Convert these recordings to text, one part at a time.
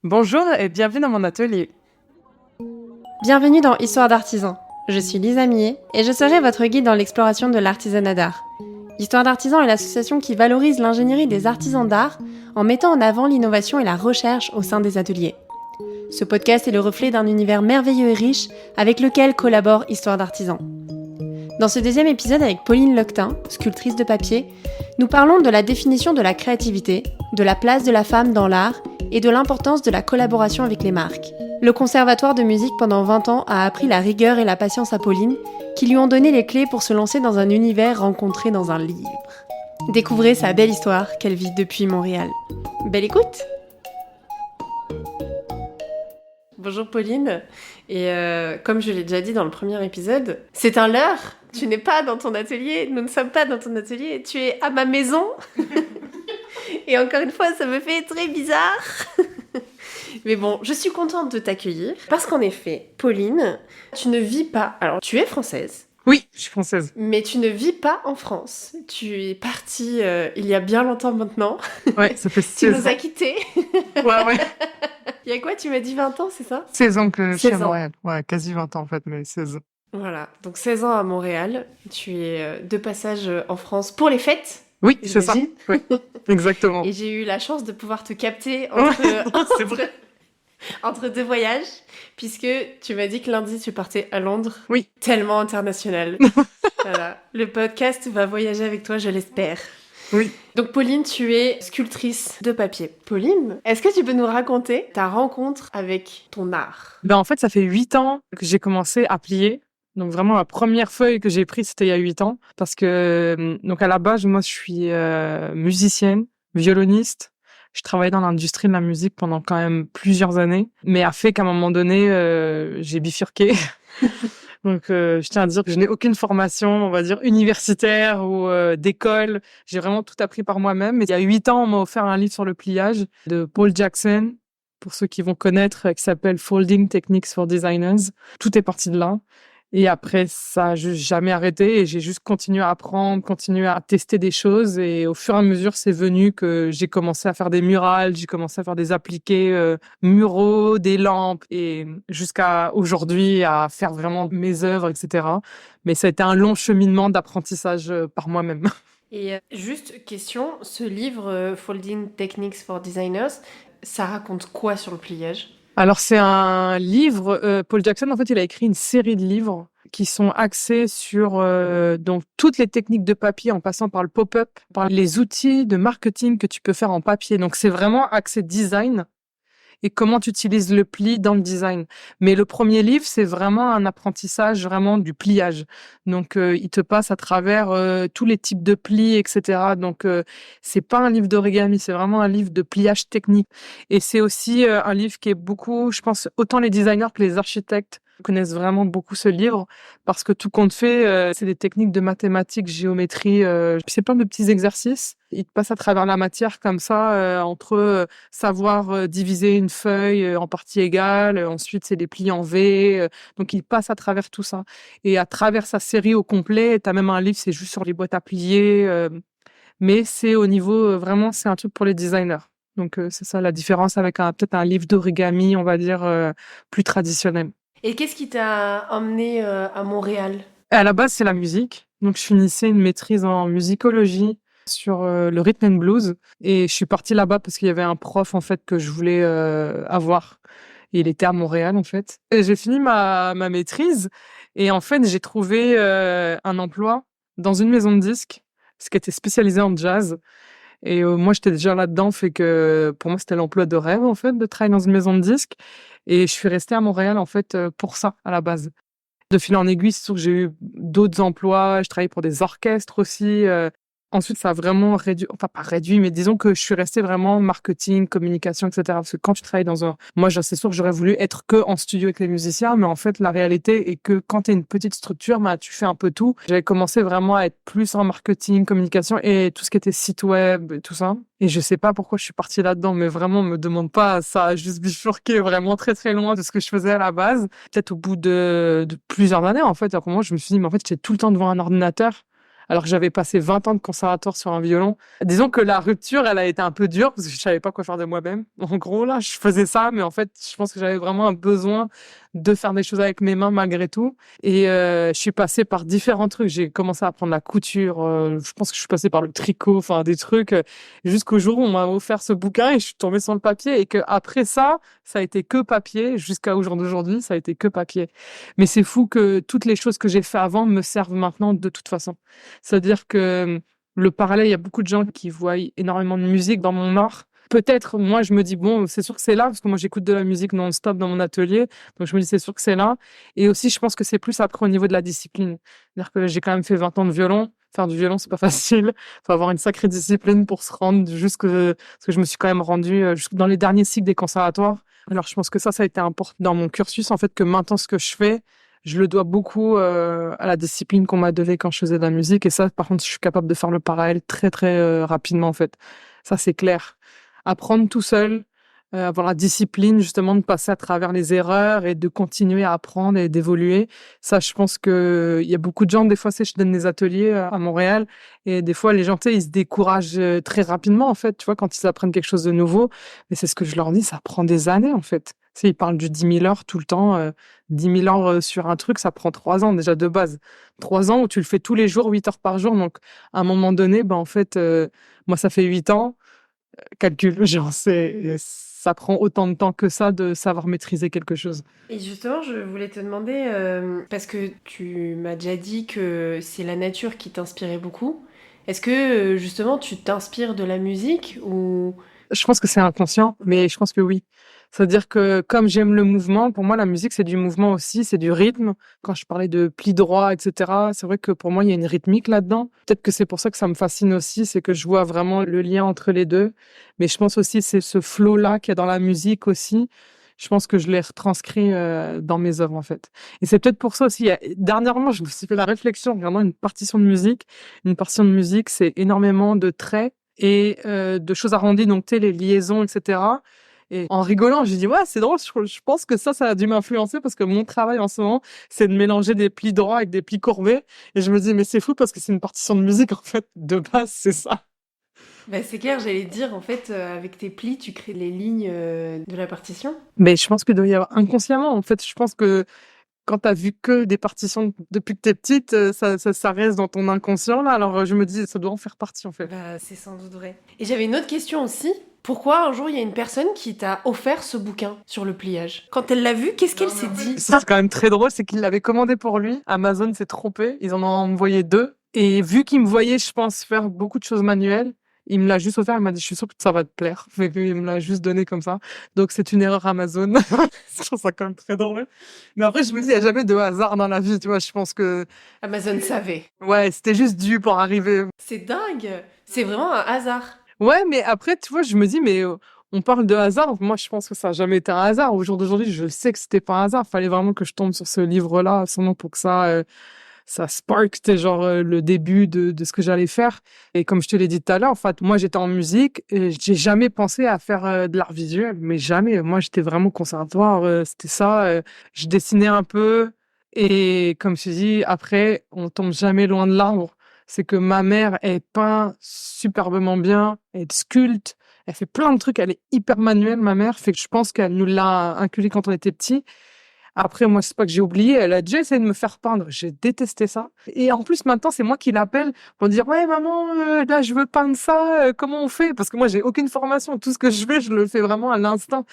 Bonjour et bienvenue dans mon atelier. Bienvenue dans Histoire d'artisan. Je suis Lisa Millet et je serai votre guide dans l'exploration de l'artisanat d'art. Histoire d'artisan est l'association qui valorise l'ingénierie des artisans d'art en mettant en avant l'innovation et la recherche au sein des ateliers. Ce podcast est le reflet d'un univers merveilleux et riche avec lequel collabore Histoire d'artisan. Dans ce deuxième épisode avec Pauline Loctin, sculptrice de papier, nous parlons de la définition de la créativité, de la place de la femme dans l'art et de l'importance de la collaboration avec les marques. Le conservatoire de musique pendant 20 ans a appris la rigueur et la patience à Pauline, qui lui ont donné les clés pour se lancer dans un univers rencontré dans un livre. Découvrez sa belle histoire qu'elle vit depuis Montréal. Belle écoute! Bonjour Pauline, et comme je l'ai déjà dit dans le premier épisode, c'est un leurre. Tu n'es pas dans ton atelier, nous ne sommes pas dans ton atelier, tu es à ma maison. Et encore une fois, ça me fait très bizarre. Mais bon, je suis contente de t'accueillir, parce qu'en effet, Pauline, tu ne vis pas... Alors, tu es française. Oui, je suis française. Mais tu ne vis pas en France. Tu es partie il y a bien longtemps maintenant. Ouais, ça fait Tu 16 nous ans. as quittés. Ouais. Il y a quoi, tu m'as dit 20 ans, c'est ça? 16 ans que je suis à 16 ans. Montréal. Ouais, quasi 20 ans en fait, mais 16 ans. Voilà, donc 16 ans à Montréal. Tu es de passage en France pour les fêtes. Oui, c'est ça. J'imagine. Oui, exactement. Et j'ai eu la chance de pouvoir te capter C'est vrai. entre deux voyages, puisque tu m'as dit que lundi tu partais à Londres. Oui. Tellement international. Voilà. Le podcast va voyager avec toi, je l'espère. Oui. Donc Pauline, tu es sculptrice de papier. Pauline, est-ce que tu peux nous raconter ta rencontre avec ton art? Ben en fait, ça fait 8 ans que j'ai commencé à plier. Donc vraiment, la première feuille que j'ai prise, c'était il y a 8 ans. Parce que, donc à la base, moi, je suis musicienne, violoniste. Je travaillais dans l'industrie de la musique pendant quand même plusieurs années. Mais a fait qu'à un moment donné, j'ai bifurqué. Donc, je tiens à dire que je n'ai aucune formation, on va dire, universitaire ou d'école. J'ai vraiment tout appris par moi-même. Et il y a 8 ans, on m'a offert un livre sur le pliage de Paul Jackson, pour ceux qui vont connaître, qui s'appelle Folding Techniques for Designers. Tout est parti de là. Et après, ça a juste jamais arrêté et j'ai juste continué à apprendre, continué à tester des choses et au fur et à mesure, c'est venu que j'ai commencé à faire des murales, j'ai commencé à faire des appliqués muraux, des lampes et jusqu'à aujourd'hui à faire vraiment mes œuvres, etc. Mais ça a été un long cheminement d'apprentissage par moi-même. Et juste question, ce livre Folding Techniques for Designers, ça raconte quoi sur le pliage? Alors, c'est un livre. Paul Jackson, en fait, il a écrit une série de livres qui sont axés sur donc toutes les techniques de papier en passant par le pop-up, par les outils de marketing que tu peux faire en papier. Donc, c'est vraiment axé design et comment tu utilises le pli dans le design. Mais le premier livre, c'est vraiment un apprentissage vraiment du pliage. Donc, il te passe à travers tous les types de plis, etc. Donc, c'est pas un livre d'origami, c'est vraiment un livre de pliage technique. Et c'est aussi un livre qui est beaucoup, je pense, autant les designers que les architectes connaissent vraiment beaucoup ce livre parce que tout compte fait, c'est des techniques de mathématiques, géométrie, c'est plein de petits exercices. Il te passe à travers la matière comme ça, entre savoir diviser une feuille en parties égales, ensuite c'est des plis en V, donc il passe à travers tout ça. Et à travers sa série au complet, t'as même un livre, c'est juste sur les boîtes à plier, mais c'est au niveau, vraiment, c'est un truc pour les designers. Donc c'est ça la différence avec peut-être un livre d'origami, on va dire, plus traditionnel. Et qu'est-ce qui t'a emmené à Montréal? Et à la base, c'est la musique. Donc je finissais une maîtrise en musicologie sur le rhythm and blues et je suis partie là-bas parce qu'il y avait un prof en fait que je voulais avoir. Et il était à Montréal en fait. Et j'ai fini ma maîtrise et en fait j'ai trouvé un emploi dans une maison de disques, ce qui était spécialisé en jazz. Et moi j'étais déjà là-dedans, fait que pour moi c'était l'emploi de rêve en fait de travailler dans une maison de disques. Et je suis restée à Montréal en fait pour ça à la base. De fil en aiguille, c'est sûr que j'ai eu d'autres emplois. Je travaillais pour des orchestres aussi. Ensuite, ça a vraiment réduit, enfin pas réduit, mais disons que je suis restée vraiment marketing, communication, etc. Parce que quand tu travailles moi, c'est sûr que j'aurais voulu être que en studio avec les musiciens, mais en fait, la réalité est que quand tu es une petite structure, bah, tu fais un peu tout. J'avais commencé vraiment à être plus en marketing, communication et tout ce qui était site web et tout ça. Et je sais pas pourquoi je suis partie là-dedans, mais vraiment, me demande pas, ça a juste bifurqué vraiment très très loin de ce que je faisais à la base. Peut-être au bout de plusieurs années, en fait, à un moment, je me suis dit, mais en fait, j'étais tout le temps devant un ordinateur alors que j'avais passé 20 ans de conservatoire sur un violon. Disons que la rupture, elle a été un peu dure parce que je savais pas quoi faire de moi-même. En gros, là, je faisais ça, mais en fait, je pense que j'avais vraiment un besoin de faire des choses avec mes mains malgré tout. Et je suis passée par différents trucs. J'ai commencé à apprendre la couture. Je pense que je suis passée par le tricot, enfin des trucs, jusqu'au jour où on m'a offert ce bouquin et je suis tombée sur le papier. Et que après ça, ça a été que papier. Jusqu'à au jour d'aujourd'hui, ça a été que papier. Mais c'est fou que toutes les choses que j'ai fait avant me servent maintenant de toute façon. C'est-à-dire que le parallèle, il y a beaucoup de gens qui voient énormément de musique dans mon art. Peut-être, moi, je me dis, bon, c'est sûr que c'est là, parce que moi, j'écoute de la musique non-stop dans mon atelier. Donc, je me dis, c'est sûr que c'est là. Et aussi, je pense que c'est plus après au niveau de la discipline. C'est-à-dire que j'ai quand même fait 20 ans de violon. Faire du violon, c'est pas facile. Faut avoir une sacrée discipline pour se rendre parce que je me suis quand même rendue jusque dans les derniers cycles des conservatoires. Alors, je pense que ça a été important dans mon cursus, en fait, que maintenant, ce que je fais, je le dois beaucoup à la discipline qu'on m'a donnée quand je faisais de la musique. Et ça, par contre, je suis capable de faire le parallèle très, très rapidement, en fait. Ça, c'est clair. Apprendre tout seul, avoir la discipline, justement, de passer à travers les erreurs et de continuer à apprendre et d'évoluer. Ça, je pense que il y a beaucoup de gens, des fois, je donne des ateliers à Montréal et des fois, les gens, tu sais, ils se découragent très rapidement, en fait, tu vois, quand ils apprennent quelque chose de nouveau. Mais c'est ce que je leur dis, ça prend des années, en fait. Tu sais, ils parlent du 10 000 heures tout le temps. 10 000 heures sur un truc, ça prend 3 ans déjà de base. 3 ans où tu le fais tous les jours, 8 heures par jour. Donc, à un moment donné, ben, en fait, moi, ça fait 8 ans. Calcul, genre, ça prend autant de temps que ça de savoir maîtriser quelque chose. Et justement, je voulais te demander, parce que tu m'as déjà dit que c'est la nature qui t'inspirait beaucoup. Est-ce que justement tu t'inspires de la musique ou... Je pense que c'est inconscient, mais je pense que oui. C'est-à-dire que comme j'aime le mouvement, pour moi, la musique, c'est du mouvement aussi, c'est du rythme. Quand je parlais de plis droits, etc., c'est vrai que pour moi, il y a une rythmique là-dedans. Peut-être que c'est pour ça que ça me fascine aussi, c'est que je vois vraiment le lien entre les deux. Mais je pense aussi c'est ce flow-là qu'il y a dans la musique aussi. Je pense que je l'ai retranscrit dans mes œuvres, en fait. Et c'est peut-être pour ça aussi. Dernièrement, je me suis fait la réflexion en regardant une partition de musique. Une partition de musique, c'est énormément de traits et de choses arrondies, donc tu sais, les liaisons, etc. Et en rigolant, j'ai dit, ouais, c'est drôle, je pense que ça a dû m'influencer parce que mon travail en ce moment, c'est de mélanger des plis droits avec des plis courbés. Et je me dis, mais c'est fou parce que c'est une partition de musique, en fait, de base, c'est ça. Bah, c'est clair, j'allais te dire, en fait, avec tes plis, tu crées les lignes de la partition. Mais je pense qu'il doit y avoir inconsciemment, en fait, je pense que quand t'as vu que des partitions depuis que t'es petite, ça reste dans ton inconscient, là. Alors, je me dis, ça doit en faire partie, en fait. Bah, c'est sans doute vrai. Et j'avais une autre question aussi. Pourquoi un jour il y a une personne qui t'a offert ce bouquin sur le pliage? Quand elle l'a vu, qu'est-ce qu'elle s'est dit? Ça, c'est quand même très drôle, c'est qu'il l'avait commandé pour lui. Amazon s'est trompé. Ils en ont envoyé 2. Et vu qu'il me voyait, je pense, faire beaucoup de choses manuelles, il me l'a juste offert. Il m'a dit, je suis sûr que ça va te plaire. Fait qu'il me l'a juste donné comme ça. Donc, c'est une erreur Amazon. Je trouve ça quand même très drôle. Mais après, je me dis, il n'y a jamais de hasard dans la vie, tu vois. Je pense que, Amazon savait. ouais, c'était juste dû pour arriver. C'est dingue. C'est vraiment un hasard. Ouais, mais après, tu vois, je me dis, mais on parle de hasard. Moi, je pense que ça n'a jamais été un hasard. Au jour d'aujourd'hui, je sais que c'était pas un hasard. Fallait vraiment que je tombe sur ce livre-là, seulement pour que ça spark, c'était genre le début de ce que j'allais faire. Et comme je te l'ai dit tout à l'heure, en fait, moi, j'étais en musique et j'ai jamais pensé à faire de l'art visuel, mais jamais. Moi, j'étais vraiment conservatoire. C'était ça. Je dessinais un peu. Et comme je te dis, après, on tombe jamais loin de l'arbre. C'est que ma mère, elle peint superbement bien, elle sculpte, elle fait plein de trucs, elle est hyper manuelle, ma mère, fait que je pense qu'elle nous l'a inculqué quand on était petit. Après, moi, c'est pas que j'ai oublié, elle a déjà essayé de me faire peindre, j'ai détesté ça. Et en plus, maintenant, c'est moi qui l'appelle pour dire, ouais, maman, là, je veux peindre ça, comment on fait? Parce que moi, j'ai aucune formation, tout ce que je fais, je le fais vraiment à l'instinct.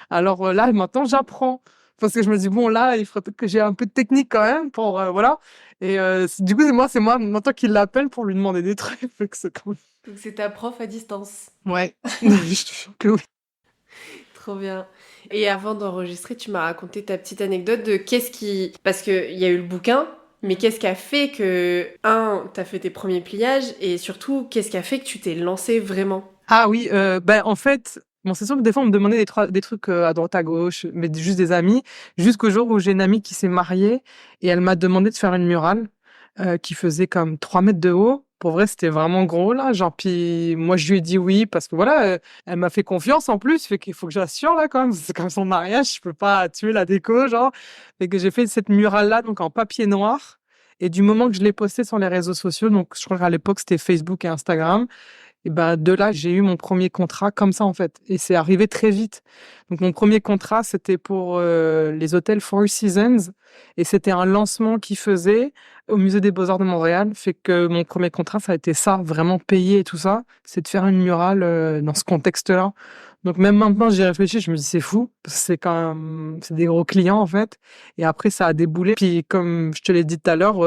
Alors là, maintenant, j'apprends. Parce que je me dis, bon, là, il faudrait peut-être que j'ai un peu de technique quand même pour, voilà. Et du coup, c'est moi maintenant qui l'appelle pour lui demander des trucs. Fait que c'est quand même... Donc c'est ta prof à distance. Ouais, je te jure que oui. Trop bien. Et avant d'enregistrer, tu m'as raconté ta petite anecdote de qu'est-ce qui... Parce qu'il y a eu le bouquin, mais qu'est-ce qui a fait que, t'as fait tes premiers pliages, et surtout, qu'est-ce qui a fait que tu t'es lancé vraiment? Ah oui, ben en fait, bon, c'est sûr que des fois on me demandait des trucs à droite à gauche, mais juste des amis, jusqu'au jour où j'ai une amie qui s'est mariée et elle m'a demandé de faire une murale qui faisait comme 3 mètres de haut. Pour vrai, c'était vraiment gros là, genre puis moi je lui ai dit oui parce que voilà, elle m'a fait confiance en plus, fait qu'il faut que j'assure là quand même, c'est comme son mariage, je peux pas tuer la déco genre. Fait que j'ai fait cette murale là donc en papier noir. Et du moment que je l'ai posté sur les réseaux sociaux, donc je crois qu'à l'époque c'était Facebook et Instagram, et ben de là j'ai eu mon premier contrat comme ça en fait. Et c'est arrivé très vite. Donc mon premier contrat c'était pour les hôtels Four Seasons et c'était un lancement qu'ils faisaient au Musée des Beaux-Arts de Montréal. Fait que mon premier contrat ça a été ça, vraiment payé et tout ça, c'est de faire une murale dans ce contexte-là. Donc même maintenant j'y réfléchis, je me dis c'est fou, parce que c'est quand même c'est des gros clients en fait. Et après ça a déboulé. Puis comme je te l'ai dit tout à l'heure,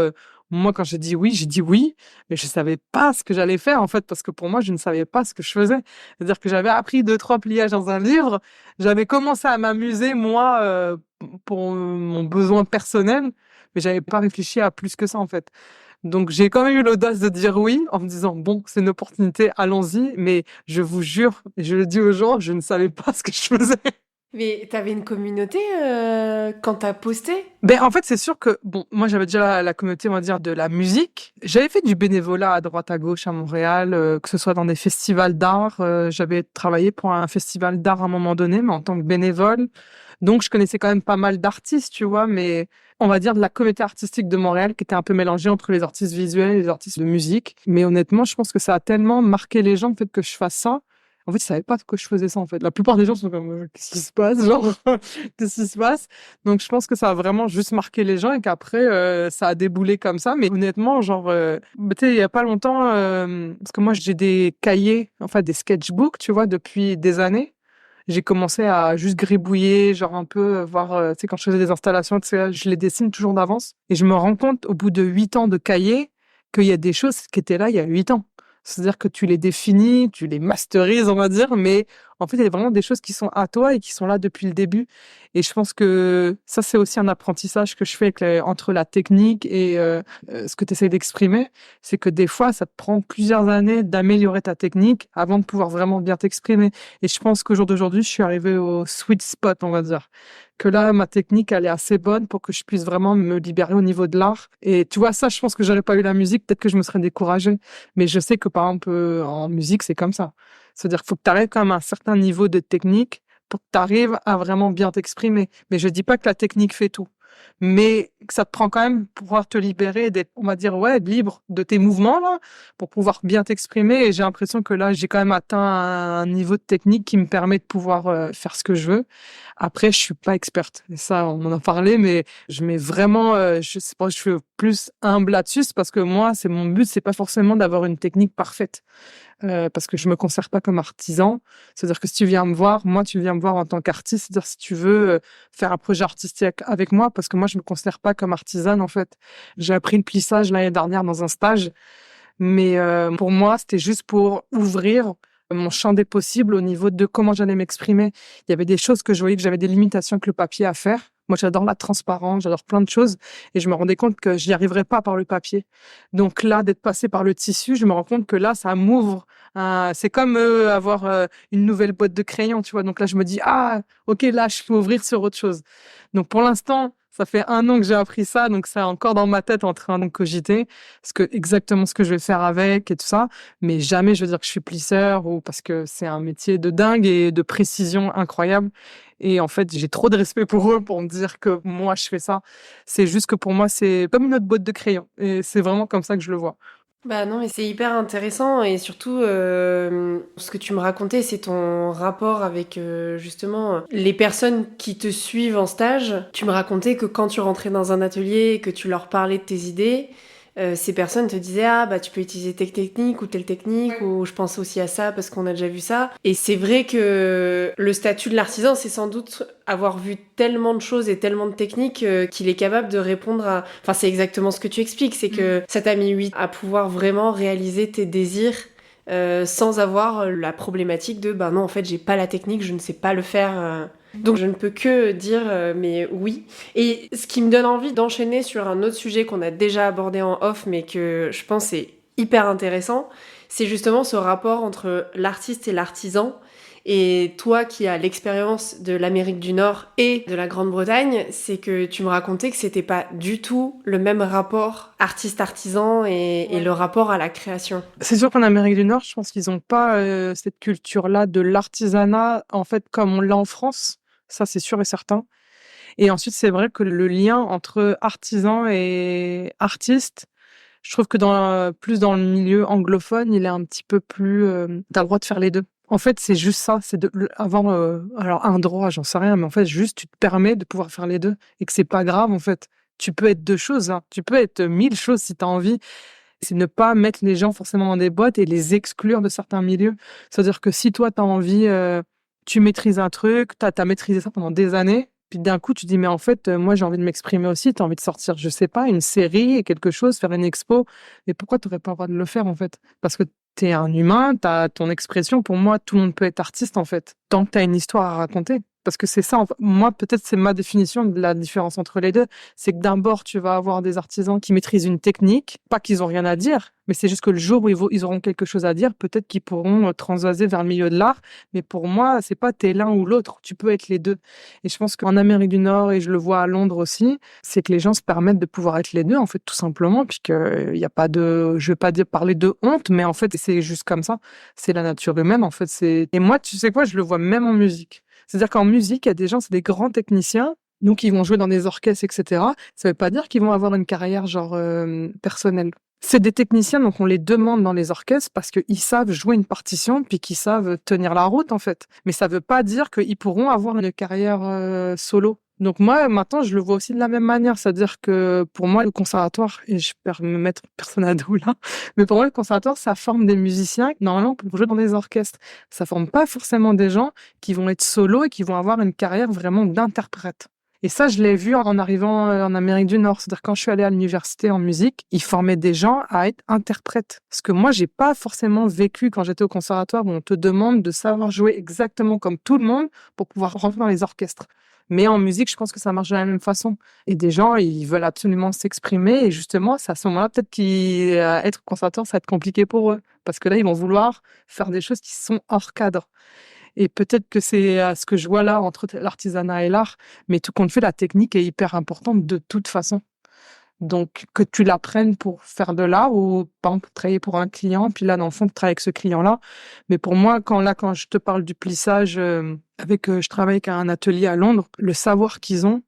moi quand j'ai dit oui, mais je savais pas ce que j'allais faire en fait, parce que pour moi je ne savais pas ce que je faisais. C'est-à-dire que j'avais appris deux trois pliages dans un livre, j'avais commencé à m'amuser moi pour mon besoin personnel, mais j'avais pas réfléchi à plus que ça en fait. Donc j'ai quand même eu l'audace de dire oui en me disant bon c'est une opportunité, allons-y, mais je vous jure et je le dis aux gens, je ne savais pas ce que je faisais. Mais t'avais une communauté quand t'as posté? Ben en fait c'est sûr que bon moi j'avais déjà la communauté on va dire de la musique. J'avais fait du bénévolat à droite à gauche à Montréal, que ce soit dans des festivals d'art. J'avais travaillé pour un festival d'art à un moment donné, mais en tant que bénévole. Donc je connaissais quand même pas mal d'artistes, tu vois, mais on va dire de la communauté artistique de Montréal qui était un peu mélangée entre les artistes visuels et les artistes de musique. Mais honnêtement, je pense que ça a tellement marqué les gens, le fait que je fasse ça. En fait, ils savaient pas que je faisais ça, en fait. La plupart des gens sont comme, qu'est-ce qui se passe? Genre, qu'est-ce qui se passe? Donc, je pense que ça a vraiment juste marqué les gens et qu'après, ça a déboulé comme ça. Mais honnêtement, genre, tu sais, il y a pas longtemps, parce que moi, j'ai des cahiers, enfin, des sketchbooks, tu vois, depuis des années. J'ai commencé à juste gribouiller, genre un peu voir, tu sais, quand je faisais des installations, tu sais, je les dessine toujours d'avance. Et je me rends compte, au bout de 8 ans de cahier, qu'il y a des choses qui étaient là il y a 8 ans. C'est-à-dire que tu les définis, tu les masterises, on va dire, mais en fait, il y a vraiment des choses qui sont à toi et qui sont là depuis le début. Et je pense que ça, c'est aussi un apprentissage que je fais avec entre la technique et ce que tu essaies d'exprimer. C'est que des fois, ça te prend plusieurs années d'améliorer ta technique avant de pouvoir vraiment bien t'exprimer. Et je pense qu'au jour d'aujourd'hui, je suis arrivée au sweet spot, on va dire. Que là, ma technique, elle est assez bonne pour que je puisse vraiment me libérer au niveau de l'art. Et tu vois, ça, je pense que j'aurais pas eu la musique, peut-être que je me serais découragée. Mais je sais que, par exemple, en musique, c'est comme ça. C'est-à-dire qu'il faut que tu arrives quand même à un certain niveau de technique pour que tu arrives à vraiment bien t'exprimer. Mais je dis pas que la technique fait tout. Mais que ça te prend quand même pour pouvoir te libérer, d'être, on va dire, ouais, libre de tes mouvements, là, pour pouvoir bien t'exprimer. Et j'ai l'impression que là, j'ai quand même atteint un niveau de technique qui me permet de pouvoir faire ce que je veux. Après, je suis pas experte. Et ça, on en a parlé, mais je mets vraiment, je sais pas, je suis plus humble là-dessus, c'est parce que moi, c'est mon but, c'est pas forcément d'avoir une technique parfaite. Parce que je me considère pas comme artisan. C'est-à-dire que si tu viens me voir, moi, tu viens me voir en tant qu'artiste. C'est-à-dire si tu veux faire un projet artistique avec moi, parce que moi, je me considère pas comme artisane, en fait. J'ai appris le plissage l'année dernière dans un stage. Mais pour moi, c'était juste pour ouvrir mon champ des possibles au niveau de comment j'allais m'exprimer. Il y avait des choses que je voyais que j'avais des limitations avec le papier à faire. Moi, j'adore la transparence, j'adore plein de choses. Et je me rendais compte que je n'y arriverais pas par le papier. Donc là, d'être passé par le tissu, je me rends compte que là, ça m'ouvre. C'est comme avoir une nouvelle boîte de crayons, tu vois. Donc là, je me dis, ah, ok, là, je peux ouvrir sur autre chose. Donc pour l'instant, ça fait 1 an que j'ai appris ça, donc c'est encore dans ma tête en train de cogiter, exactement ce que je vais faire avec et tout ça. Mais jamais je veux dire que je suis plisseur ou parce que c'est un métier de dingue et de précision incroyable. Et en fait, j'ai trop de respect pour eux pour me dire que moi, je fais ça. C'est juste que pour moi, c'est comme une autre boîte de crayons. Et c'est vraiment comme ça que je le vois. Bah non, mais c'est hyper intéressant et surtout ce que tu me racontais, c'est ton rapport avec justement les personnes qui te suivent en stage. Tu me racontais que quand tu rentrais dans un atelier et que tu leur parlais de tes idées, ces personnes te disaient ah bah tu peux utiliser telle technique ou telle technique ou je pense aussi à ça parce qu'on a déjà vu ça. Et c'est vrai que le statut de l'artisan, c'est sans doute avoir vu tellement de choses et tellement de techniques qu'il est capable de répondre à... Enfin c'est exactement ce que tu expliques, c'est que ça t'a mis 8 à pouvoir vraiment réaliser tes désirs sans avoir la problématique de bah non en fait j'ai pas la technique, je ne sais pas le faire. Donc je ne peux que dire mais oui. Et ce qui me donne envie d'enchaîner sur un autre sujet qu'on a déjà abordé en off mais que je pense est hyper intéressant, c'est justement ce rapport entre l'artiste et l'artisan. Et toi qui as l'expérience de l'Amérique du Nord et de la Grande-Bretagne, c'est que tu me racontais que c'était pas du tout le même rapport artiste-artisan et le rapport à la création. C'est sûr qu'en Amérique du Nord, je pense qu'ils n'ont pas cette culture-là de l'artisanat, en fait, comme on l'a en France. Ça, c'est sûr et certain. Et ensuite, c'est vrai que le lien entre artisan et artiste, je trouve que plus dans le milieu anglophone, il est un petit peu plus... t'as le droit de faire les deux. En fait, c'est juste ça, c'est avoir alors un droit, j'en sais rien, mais en fait, juste tu te permets de pouvoir faire les deux et que c'est pas grave, en fait. Tu peux être deux choses, hein. Tu peux être 1000 choses si tu as envie. C'est ne pas mettre les gens forcément dans des boîtes et les exclure de certains milieux. C'est-à-dire que si toi, tu as envie, tu maîtrises un truc, tu as maîtrisé ça pendant des années, puis d'un coup, tu dis, mais en fait, moi, j'ai envie de m'exprimer aussi, tu as envie de sortir, je sais pas, une série, quelque chose, faire une expo. Mais pourquoi tu n'aurais pas le droit de le faire, en fait? Parce que tu es un humain, tu as ton expression. Pour moi, tout le monde peut être artiste, en fait, tant que tu as une histoire à raconter. Parce que c'est ça, moi, peut-être c'est ma définition de la différence entre les deux. C'est que d'abord, tu vas avoir des artisans qui maîtrisent une technique, pas qu'ils ont rien à dire, mais c'est juste que le jour où ils auront quelque chose à dire, peut-être qu'ils pourront transvaser vers le milieu de l'art. Mais pour moi, c'est pas t'es l'un ou l'autre, tu peux être les deux. Et je pense qu'en Amérique du Nord, et je le vois à Londres aussi, c'est que les gens se permettent de pouvoir être les deux, en fait, tout simplement, puisqu'il n'y a pas de, je vais pas dire parler de honte, mais en fait, c'est juste comme ça. C'est la nature humaine, en fait. Et moi, tu sais quoi, je le vois même en musique. C'est-à-dire qu'en musique, il y a des gens, c'est des grands techniciens, donc ils vont jouer dans des orchestres, etc. Ça veut pas dire qu'ils vont avoir une carrière genre personnelle. C'est des techniciens, donc on les demande dans les orchestres parce qu'ils savent jouer une partition puis qu'ils savent tenir la route en fait. Mais ça veut pas dire qu'ils pourront avoir une carrière solo. Donc moi, maintenant, je le vois aussi de la même manière. C'est-à-dire que pour moi, le conservatoire, et je peux me mettre personne à dos là, mais pour moi, le conservatoire, ça forme des musiciens, normalement, pour jouer dans des orchestres. Ça forme pas forcément des gens qui vont être solo et qui vont avoir une carrière vraiment d'interprète. Et ça, je l'ai vu en arrivant en Amérique du Nord. C'est-à-dire quand je suis allée à l'université en musique, ils formaient des gens à être interprètes. Ce que moi, j'ai pas forcément vécu quand j'étais au conservatoire où on te demande de savoir jouer exactement comme tout le monde pour pouvoir rentrer dans les orchestres. Mais en musique, je pense que ça marche de la même façon. Et des gens, ils veulent absolument s'exprimer. Et justement, c'est à ce moment-là, peut-être qu'être conservateur, ça va être compliqué pour eux. Parce que là, ils vont vouloir faire des choses qui sont hors cadre. Et peut-être que c'est ce que je vois là entre l'artisanat et l'art. Mais tout compte fait, la technique est hyper importante de toute façon. Donc, que tu l'apprennes pour faire de l'art ou, par exemple, travailler pour un client, puis là, dans le fond, tu travailles avec ce client-là. Mais pour moi, quand je te parle du plissage, je travaille avec un atelier à Londres, le savoir qu'ils ont,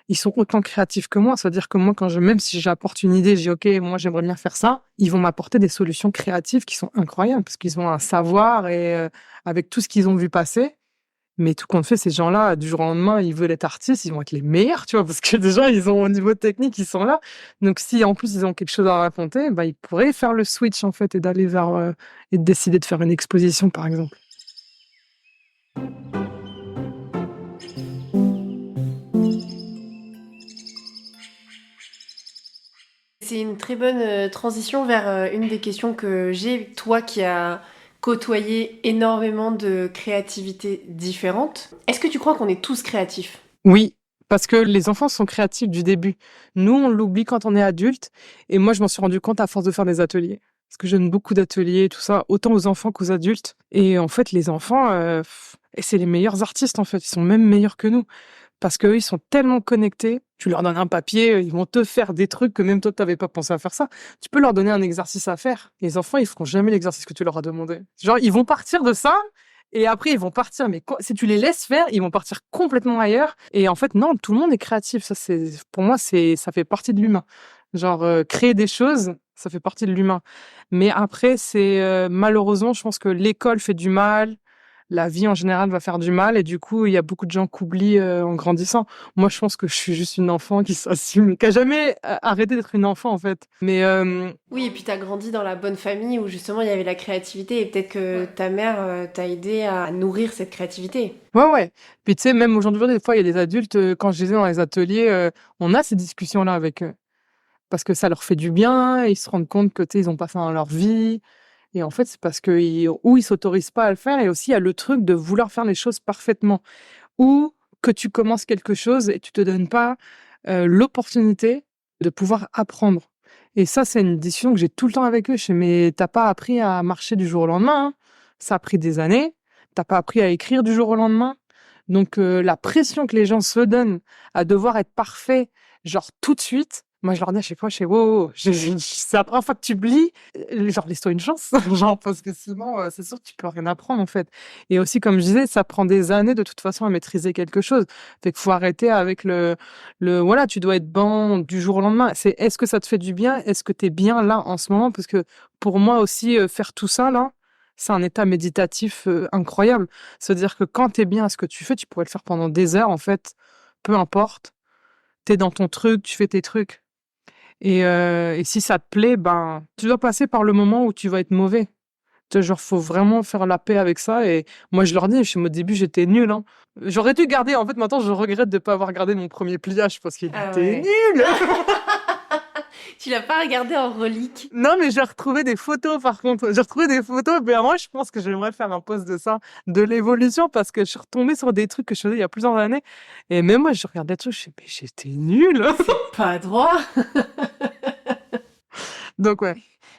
ils sont autant créatifs que moi. C'est-à-dire que moi, même si j'apporte une idée, je dis, OK, moi, j'aimerais bien faire ça, ils vont m'apporter des solutions créatives qui sont incroyables parce qu'ils ont un savoir et avec tout ce qu'ils ont vu passer. Mais tout compte fait, ces gens-là, du jour au lendemain, ils veulent être artistes, ils vont être les meilleurs, tu vois, parce que déjà, ils ont au niveau technique, ils sont là. Donc, si en plus ils ont quelque chose à raconter, bah, ils pourraient faire le switch, en fait, et d'aller et de décider de faire une exposition, par exemple. C'est une très bonne transition vers une des questions que j'ai, toi qui as côtoyé énormément de créativités différentes. Est-ce que tu crois qu'on est tous créatifs? Oui, parce que les enfants sont créatifs du début. Nous, on l'oublie quand on est adulte. Et moi, je m'en suis rendu compte à force de faire des ateliers. Parce que je donne beaucoup d'ateliers, tout ça, autant aux enfants qu'aux adultes. Et en fait, les enfants, et c'est les meilleurs artistes, en fait. Ils sont même meilleurs que nous. Parce qu'eux, ils sont tellement connectés. Tu leur donnes un papier, ils vont te faire des trucs que même toi, tu n'avais pas pensé à faire ça. Tu peux leur donner un exercice à faire. Les enfants, ils feront jamais l'exercice que tu leur as demandé. Genre, ils vont partir de ça, et après, ils vont partir. Mais si tu les laisses faire, ils vont partir complètement ailleurs. Et en fait, non, tout le monde est créatif. Ça, pour moi, ça fait partie de l'humain. Genre, créer des choses, ça fait partie de l'humain. Mais après, malheureusement, je pense que l'école fait du mal. La vie en général va faire du mal et du coup, il y a beaucoup de gens qui oublient en grandissant. Moi, je pense que je suis juste une enfant qui s'assume, qui a jamais arrêté d'être une enfant en fait. Mais Oui, et puis t'as grandi dans la bonne famille où justement il y avait la créativité et peut-être que ta mère t'a aidé à nourrir cette créativité. ouais. Puis tu sais, même aujourd'hui, des fois, il y a des adultes, quand je les ai dans les ateliers, on a ces discussions-là avec eux. Parce que ça leur fait du bien, ils se rendent compte que tu sais, ils ont pas ça dans leur vie. Et en fait, c'est parce ou ils s'autorisent pas à le faire, et aussi il y a le truc de vouloir faire les choses parfaitement. Ou que tu commences quelque chose et tu te donnes pas l'opportunité de pouvoir apprendre. Et ça, c'est une discussion que j'ai tout le temps avec eux. Je fais, mais t'as pas appris à marcher du jour au lendemain, hein. Ça a pris des années. T'as pas appris à écrire du jour au lendemain. Donc la pression que les gens se donnent à devoir être parfait, genre tout de suite, Moi, je leur dis à chaque fois, je fais, wow, c'est la première fois que tu oublies, genre, laisse-toi une chance, genre, parce que sinon, c'est sûr que tu peux rien apprendre, en fait. Et aussi, comme je disais, ça prend des années, de toute façon, à maîtriser quelque chose. Fait qu'il faut arrêter avec voilà, tu dois être bon du jour au lendemain. C'est, est-ce que ça te fait du bien? Est-ce que t'es bien là, en ce moment? Parce que, pour moi aussi, faire tout ça, là, c'est un état méditatif, incroyable. C'est-à-dire que quand t'es bien à ce que tu fais, tu pourrais le faire pendant des heures, en fait. Peu importe. T'es dans ton truc, tu fais tes trucs. Et si ça te plaît, ben, tu dois passer par le moment où tu vas être mauvais. Tu vois, genre, faut vraiment faire la paix avec ça. Et moi, je leur dis, au début, j'étais nulle, hein. J'aurais dû garder, en fait, maintenant, je regrette de pas avoir gardé mon premier pliage parce qu'il Ah était ouais. nul. Tu l'as pas regardé en relique? Non, mais j'ai retrouvé des photos, par contre. J'ai retrouvé des photos. Mais moi, je pense que j'aimerais faire un post de ça, de l'évolution, parce que je suis retombée sur des trucs que je faisais il y a plusieurs années. Et même moi, je regardais tout, je sais, mais j'étais nulle. Pas droit. Donc, ouais.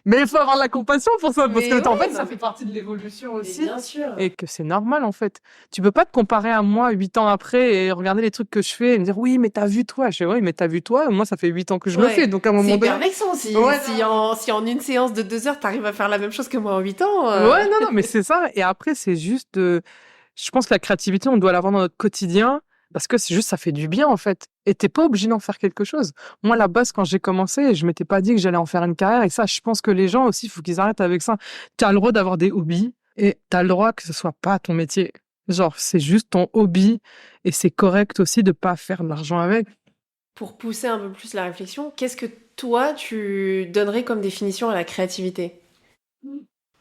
Mais il faut avoir la compassion pour ça, parce Mais que, en ouais, fait, non, ça mais- fait partie de l'évolution Mais aussi. bien sûr. Et que c'est normal, en fait. Tu peux pas te comparer à moi 8 ans après et regarder les trucs que je fais et me dire, oui, mais t'as vu toi. Je dis, oui, mais t'as vu toi. Moi, ça fait 8 ans que je le Ouais. fais. Donc, à un C'est moment donné. hyper vexant si, Ouais, si en une séance de 2 heures, t'arrives à faire la même chose que moi en 8 ans. Ouais, non, mais c'est ça. Et après, c'est juste je pense que la créativité, on doit l'avoir dans notre quotidien parce que c'est juste, ça fait du bien, en fait. Et t'es pas obligé d'en faire quelque chose. Moi, à la base, quand j'ai commencé, je m'étais pas dit que j'allais en faire une carrière. Et ça, je pense que les gens aussi, il faut qu'ils arrêtent avec ça. Tu as le droit d'avoir des hobbies et tu as le droit que ce soit pas ton métier. Genre, c'est juste ton hobby et c'est correct aussi de pas faire de l'argent avec. Pour pousser un peu plus la réflexion, qu'est-ce que toi, tu donnerais comme définition à la créativité?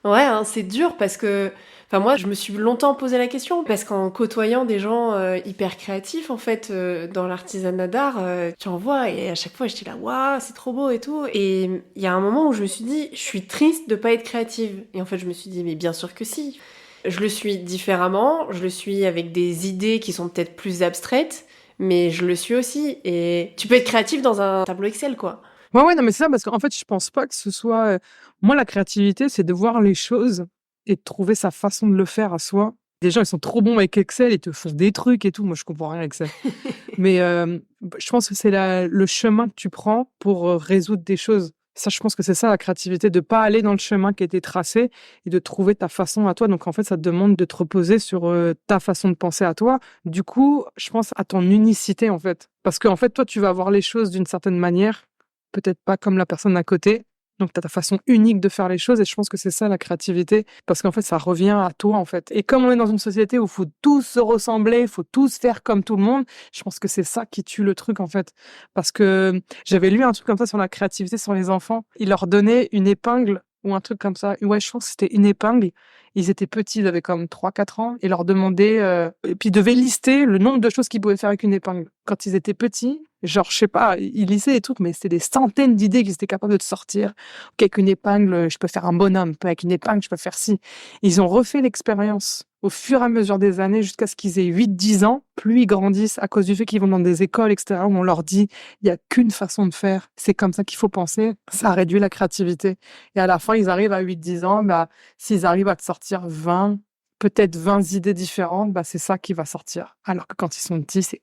Ouais, hein, c'est dur parce que, enfin moi, je me suis longtemps posé la question parce qu'en côtoyant des gens hyper créatifs, en fait, dans l'artisanat d'art, tu en vois et à chaque fois j'étais là, waouh, c'est trop beau et tout. Et il y a un moment où je me suis dit, je suis triste de pas être créative. Et en fait, je me suis dit, mais bien sûr que si. Je le suis différemment, je le suis avec des idées qui sont peut-être plus abstraites, mais je le suis aussi. Et tu peux être créatif dans un tableau Excel, quoi. Ouais, ouais, non, mais c'est ça, parce qu'en fait, je pense pas que ce soit. Moi, la créativité, c'est de voir les choses et de trouver sa façon de le faire à soi. Des gens, ils sont trop bons avec Excel, ils te font des trucs et tout. Moi, je comprends rien à Excel. Mais je pense que c'est le chemin que tu prends pour résoudre des choses. Ça, je pense que c'est ça la créativité, de pas aller dans le chemin qui a été tracé et de trouver ta façon à toi. Donc en fait, ça te demande de te reposer sur ta façon de penser à toi. Du coup, je pense à ton unicité en fait, parce qu'en fait, toi, tu vas voir les choses d'une certaine manière, peut-être pas comme la personne à côté. Donc, tu as ta façon unique de faire les choses et je pense que c'est ça la créativité parce qu'en fait, ça revient à toi en fait. Et comme on est dans une société où il faut tous se ressembler, il faut tous faire comme tout le monde, je pense que c'est ça qui tue le truc en fait. Parce que j'avais lu un truc comme ça sur la créativité sur les enfants. Il leur donnait une épingle ou un truc comme ça. Ouais, je pense que c'était une épingle. Ils étaient petits, ils avaient comme 3-4 ans. Et leur demandait, et puis ils devaient lister le nombre de choses qu'ils pouvaient faire avec une épingle. Quand ils étaient petits, genre, je sais pas, ils lisaient des trucs, mais c'était des centaines d'idées qu'ils étaient capables de te sortir. Ok, avec une épingle, je peux faire un bonhomme. Avec une épingle, je peux faire ci. Ils ont refait l'expérience au fur et à mesure des années jusqu'à ce qu'ils aient 8-10 ans. Plus ils grandissent à cause du fait qu'ils vont dans des écoles, etc., où on leur dit, il y a qu'une façon de faire. C'est comme ça qu'il faut penser. Ça réduit la créativité. Et à la fin, ils arrivent à 8-10 ans, bah, s'ils arrivent à te sortir 20, peut-être 20 idées différentes, bah, c'est ça qui va sortir. Alors que quand ils sont petits, c'est...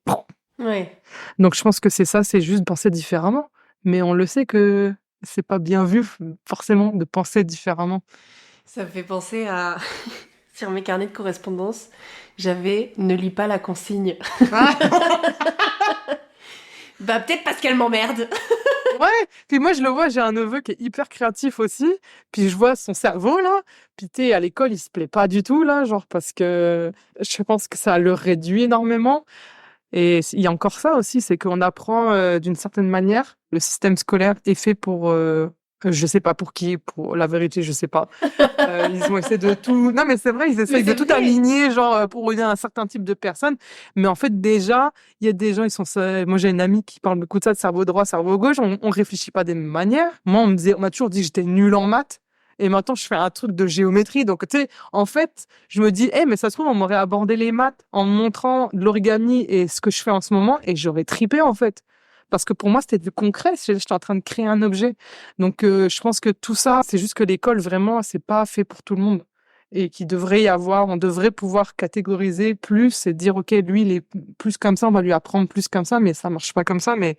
Ouais. Donc, je pense que c'est ça, c'est juste penser différemment. Mais on le sait que c'est pas bien vu, forcément, de penser différemment. Ça me fait penser à... Sur mes carnets de correspondance, j'avais ne lis pas la consigne. Bah peut-être parce qu'elle m'emmerde. Ouais, puis moi je le vois, j'ai un neveu qui est hyper créatif aussi, puis je vois son cerveau là, puis à l'école il se plaît pas du tout là, genre parce que je pense que ça le réduit énormément. Et il y a encore ça aussi, c'est qu'on apprend d'une certaine manière. Le système scolaire est fait pour, je sais pas pour qui, pour la vérité, je sais pas. Ils ont essayé de tout. Non, mais c'est vrai, ils essayent de c'est tout vrai. aligner, genre pour aider un certain type de personnes. Mais en fait, déjà, il y a des gens, ils sont. Moi, j'ai une amie qui parle beaucoup de ça, de cerveau droit, cerveau gauche. On réfléchit pas des mêmes manières. Moi, on m'a toujours dit que j'étais nulle en maths. Et maintenant, je fais un truc de géométrie. Donc, tu sais, en fait, je me dis, mais ça se trouve, on m'aurait abordé les maths en me montrant de l'origami et ce que je fais en ce moment, et j'aurais tripé, en fait. Parce que pour moi, c'était du concret. J'étais en train de créer un objet. Donc, je pense que tout ça, c'est juste que l'école, vraiment, c'est pas fait pour tout le monde. et qu'il devrait y avoir, on devrait pouvoir catégoriser plus et dire, OK, lui, il est plus comme ça, on va lui apprendre plus comme ça, mais ça marche pas comme ça, mais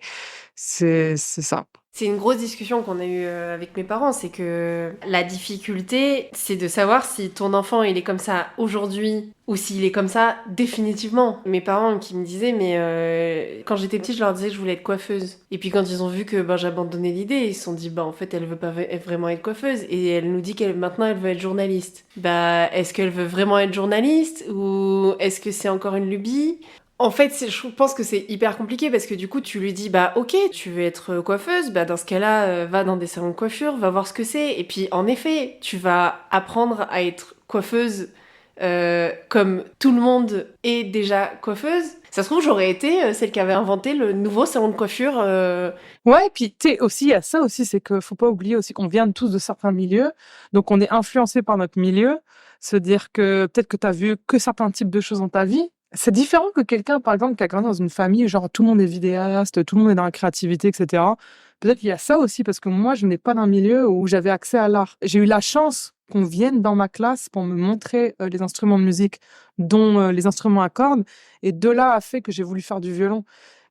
c'est ça. C'est une grosse discussion qu'on a eue avec mes parents, c'est que la difficulté, c'est de savoir si ton enfant il est comme ça aujourd'hui ou s'il est comme ça définitivement. Mes parents qui me disaient, mais quand j'étais petite, je leur disais que je voulais être coiffeuse. Et puis quand ils ont vu que j'abandonnais l'idée, ils se sont dit, en fait, elle veut pas vraiment être coiffeuse. Et elle nous dit qu'elle maintenant elle veut être journaliste. Est-ce qu'elle veut vraiment être journaliste ou est-ce que c'est encore une lubie? En fait, je pense que c'est hyper compliqué parce que du coup, tu lui dis, ok, tu veux être coiffeuse, dans ce cas-là, va dans des salons de coiffure, va voir ce que c'est. Et puis, en effet, tu vas apprendre à être coiffeuse comme tout le monde est déjà coiffeuse. Ça se trouve, j'aurais été celle qui avait inventé le nouveau salon de coiffure. Ouais, puis tu sais aussi, il y a ça aussi, c'est que faut pas oublier aussi qu'on vient tous de certains milieux, donc on est influencé par notre milieu. Se dire que peut-être que tu as vu que certains types de choses dans ta vie. C'est différent que quelqu'un, par exemple, qui a grandi dans une famille, genre tout le monde est vidéaste, tout le monde est dans la créativité, etc. Peut-être qu'il y a ça aussi, parce que moi, je n'ai pas d'un milieu où j'avais accès à l'art. J'ai eu la chance qu'on vienne dans ma classe pour me montrer les instruments de musique, dont les instruments à cordes, et de là a fait que j'ai voulu faire du violon.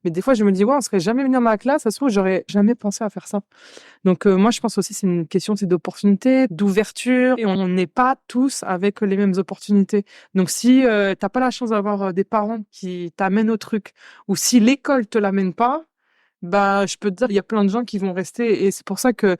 Mais des fois, je me dis, ouais, on serait jamais venu dans ma classe, ça se trouve, j'aurais jamais pensé à faire ça. Donc, moi, je pense aussi, c'est une question, c'est d'opportunité, d'ouverture, et on n'est pas tous avec les mêmes opportunités. Donc, si t'as pas la chance d'avoir des parents qui t'amènent au truc, ou si l'école te l'amène pas, je peux te dire, il y a plein de gens qui vont rester. Et c'est pour ça que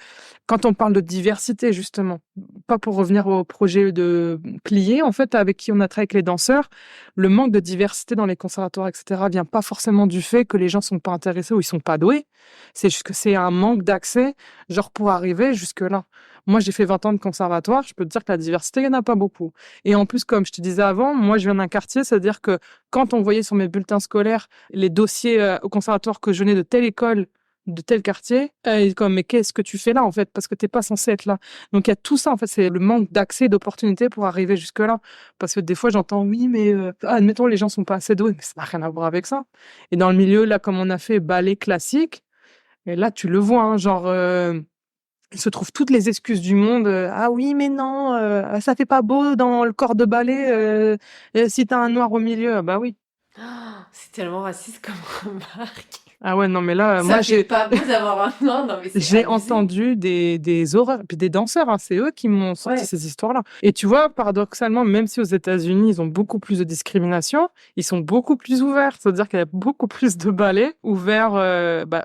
quand on parle de diversité, justement, pas pour revenir au projet de Plié, en fait, avec qui on a travaillé avec les danseurs, le manque de diversité dans les conservatoires, etc., vient pas forcément du fait que les gens sont pas intéressés ou ils sont pas doués. C'est juste que c'est un manque d'accès, genre pour arriver jusque-là. Moi, j'ai fait 20 ans de conservatoire, je peux te dire que la diversité, il y en a pas beaucoup. Et en plus, comme je te disais avant, moi, je viens d'un quartier, c'est-à-dire que quand on voyait sur mes bulletins scolaires les dossiers au conservatoire que je venais de telle école, de tel quartier, et comme, mais qu'est-ce que tu fais là, en fait, parce que t'es pas censé être là. Donc, il y a tout ça, en fait, c'est le manque d'accès, d'opportunités pour arriver jusque-là. Parce que des fois, j'entends, oui, mais, admettons, les gens sont pas assez doués, mais ça n'a rien à voir avec ça. Et dans le milieu, là, comme on a fait ballet classique, et là, tu le vois, hein, genre, il se trouve toutes les excuses du monde. Ah oui, mais non, ça fait pas beau dans le corps de ballet si t'as un noir au milieu. Bah oui. C'est tellement raciste comme remarque. Ah ouais, non, mais là, Ça fait pas beau d'avoir un noir, non, mais c'est j'ai abusé. entendu des horreurs, puis des danseurs, hein, c'est eux qui m'ont sorti ces histoires-là. Et tu vois, paradoxalement, même si aux États-Unis, ils ont beaucoup plus de discrimination, ils sont beaucoup plus ouverts. C'est-à-dire qu'il y a beaucoup plus de ballets ouverts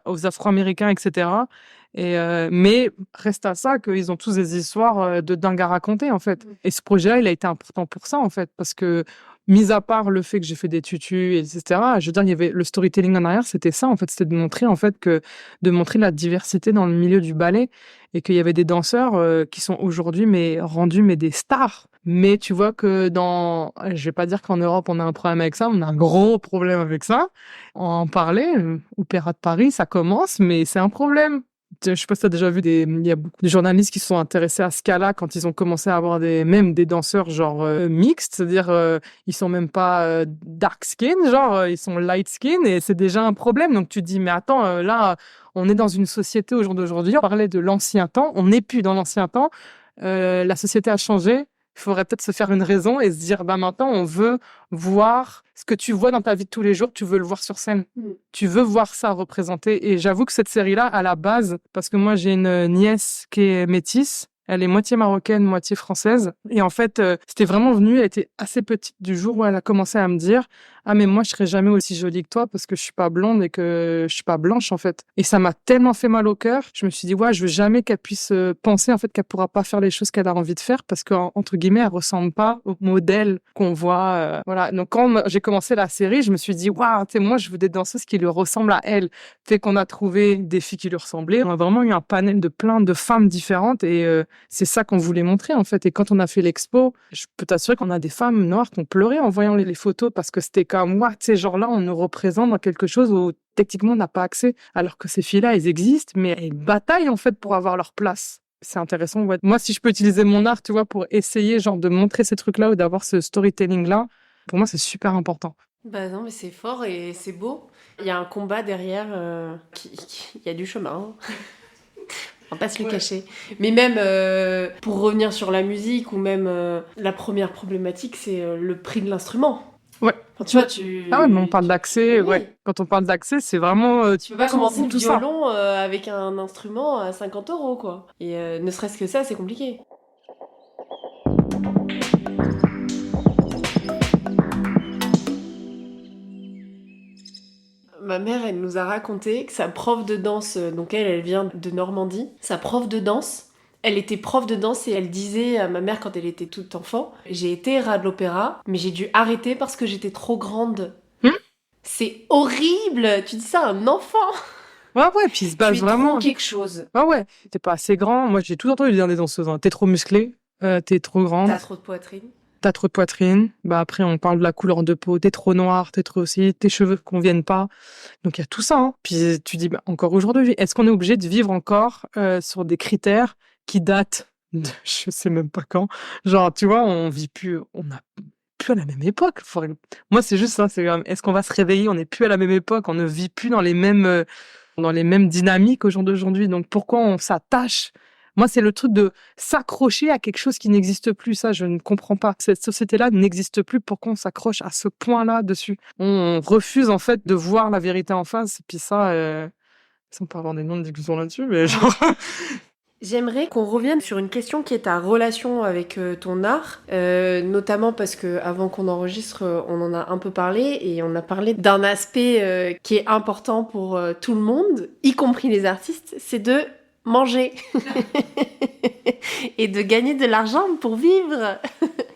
aux Afro-Américains, etc. Mais reste à ça qu'ils ont tous des histoires de dingue à raconter, en fait. Et ce projet-là, il a été important pour ça, en fait, parce que mis à part le fait que j'ai fait des tutus, etc., je veux dire, il y avait le storytelling en arrière, c'était ça, en fait, c'était de montrer, en fait, de montrer la diversité dans le milieu du ballet et qu'il y avait des danseurs qui sont aujourd'hui, rendus, des stars. Mais tu vois que je vais pas dire qu'en Europe, on a un problème avec ça, on a un gros problème avec ça. En parler, Opéra de Paris, ça commence, mais c'est un problème. Je sais pas si tu as déjà vu il y a beaucoup de journalistes qui se sont intéressés à ce cas-là quand ils ont commencé à avoir même des danseurs genre mixtes, c'est-à-dire ils sont même pas dark skin, genre ils sont light skin et c'est déjà un problème. Donc tu te dis mais attends, là on est dans une société au jour d'aujourd'hui, on parlait de l'ancien temps, on n'est plus dans l'ancien temps, la société a changé. Il faudrait peut-être se faire une raison et se dire, maintenant, on veut voir ce que tu vois dans ta vie de tous les jours, tu veux le voir sur scène. Tu veux voir ça représenté. Et j'avoue que cette série-là, à la base, parce que moi, j'ai une nièce qui est métisse, elle est moitié marocaine, moitié française. Et en fait, c'était vraiment venu, elle était assez petite du jour où elle a commencé à me dire, ah, mais moi, je serai jamais aussi jolie que toi parce que je suis pas blonde et que je suis pas blanche, en fait. Et ça m'a tellement fait mal au cœur. Je me suis dit, ouais, je veux jamais qu'elle puisse penser, en fait, qu'elle pourra pas faire les choses qu'elle a envie de faire parce qu'entre guillemets, elle ressemble pas au modèle qu'on voit. Voilà. Donc, quand j'ai commencé la série, je me suis dit, waouh, tu sais, moi, je veux des danseuses qui lui ressemblent à elle. Fait qu'on a trouvé des filles qui lui ressemblaient. On a vraiment eu un panel de plein de femmes différentes et c'est ça qu'on voulait montrer, en fait. Et quand on a fait l'expo, je peux t'assurer qu'on a des femmes noires qui ont pleuré en voyant les photos parce que c'était comme, tu sais, genre là, on nous représente dans quelque chose où techniquement on n'a pas accès. Alors que ces filles-là, elles existent, mais elles bataillent, en fait, pour avoir leur place. C'est intéressant. Ouais. Moi, si je peux utiliser mon art, tu vois, pour essayer, genre, de montrer ces trucs-là ou d'avoir ce storytelling-là, pour moi, c'est super important. Non, mais c'est fort et c'est beau. Il y a un combat derrière, il y a du chemin. On va pas se le cacher. Mais même, pour revenir sur la musique, ou même la première problématique, c'est le prix de l'instrument. Ouais. Enfin, tu vois, tu... Ah ouais, mais on parle d'accès, Oui. ouais. Quand on parle d'accès, c'est vraiment... Tu peux pas commencer le tout ça. violon avec un instrument à 50 euros, quoi. Et ne serait-ce que ça, c'est compliqué. Ma mère, elle nous a raconté que sa prof de danse, donc elle vient de Normandie, sa prof de danse, elle était prof de danse et elle disait à ma mère quand elle était toute enfant, j'ai été rat de l'opéra, mais j'ai dû arrêter parce que j'étais trop grande. C'est horrible. Tu dis ça à un enfant. Ouais, puis il se base Tu es vraiment... trop quelque chose. Ah ouais, t'es pas assez grand. Moi, j'ai tout entendu dire des danseuses. T'es trop musclé, t'es trop grande, T'as trop de poitrine. t'as trop de poitrine. Bah après, on parle de la couleur de peau. T'es trop noir, t'es trop aussi. Tes cheveux conviennent pas. Donc il y a tout ça. Hein. Puis tu dis, bah, encore aujourd'hui, est-ce qu'on est obligé de vivre encore sur des critères qui datent de je sais même pas quand. Genre, tu vois, on vit plus, on n'a plus à la même époque. Moi, c'est juste ça. C'est est-ce qu'on va se réveiller? On n'est plus à la même époque. On ne vit plus dans les mêmes dynamiques au jour d'aujourd'hui. Donc pourquoi on s'attache? Moi, c'est le truc de s'accrocher à quelque chose qui n'existe plus. Ça, je ne comprends pas. Cette société-là n'existe plus. Pourquoi on s'accroche à ce point-là dessus? On refuse en fait de voir la vérité en face. Et puis ça, on peut avoir des noms de discussion là-dessus, mais genre. J'aimerais qu'on revienne sur une question qui est ta relation avec ton art, notamment parce que avant qu'on enregistre, on en a un peu parlé et on a parlé d'un aspect qui est important pour tout le monde, y compris les artistes, c'est de manger et de gagner de l'argent pour vivre.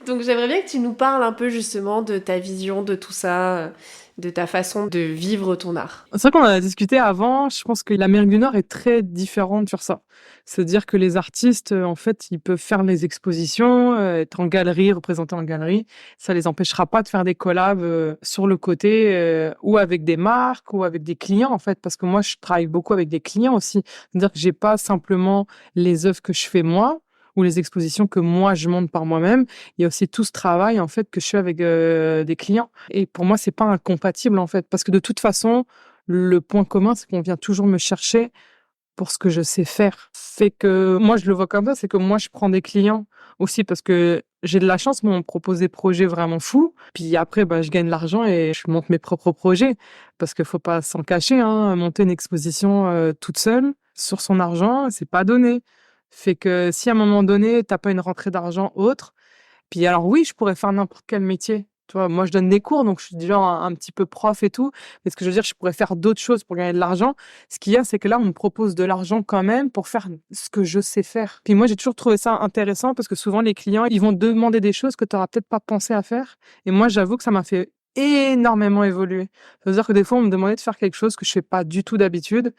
Donc j'aimerais bien que tu nous parles un peu justement de ta vision de tout ça, de ta façon de vivre ton art. C'est vrai qu'on en a discuté avant. Je pense que l'Amérique du Nord est très différente sur ça. C'est-à-dire que les artistes, en fait, ils peuvent faire les expositions, être en galerie, représentés en galerie. Ça les empêchera pas de faire des collabs sur le côté ou avec des marques ou avec des clients, en fait. Parce que moi, je travaille beaucoup avec des clients aussi. C'est-à-dire que j'ai pas simplement les œuvres que je fais moi ou les expositions que moi je monte par moi-même. Il y a aussi tout ce travail en fait que je fais avec des clients. Et pour moi, c'est pas incompatible en fait, parce que de toute façon, le point commun, c'est qu'on vient toujours me chercher pour ce que je sais faire. Fait que moi, je le vois comme ça, c'est que moi, je prends des clients aussi parce que j'ai de la chance, moi, on me propose des projets vraiment fous. Puis après, bah, je gagne de l'argent et je monte mes propres projets parce qu'il faut pas s'en cacher, hein, monter une exposition toute seule sur son argent, c'est pas donné. Fait que si à un moment donné, t'as pas une rentrée d'argent autre, puis alors oui, je pourrais faire n'importe quel métier. Tu vois, moi je donne des cours, donc je suis déjà un petit peu prof et tout. Mais ce que je veux dire, je pourrais faire d'autres choses pour gagner de l'argent. Ce qu'il y a, c'est que là, on me propose de l'argent quand même pour faire ce que je sais faire. Puis moi, j'ai toujours trouvé ça intéressant parce que souvent les clients, ils vont demander des choses que tu n'auras peut-être pas pensé à faire. Et moi, j'avoue que ça m'a fait énormément évoluer. Ça veut dire que des fois, on me demandait de faire quelque chose que je fais pas du tout d'habitude.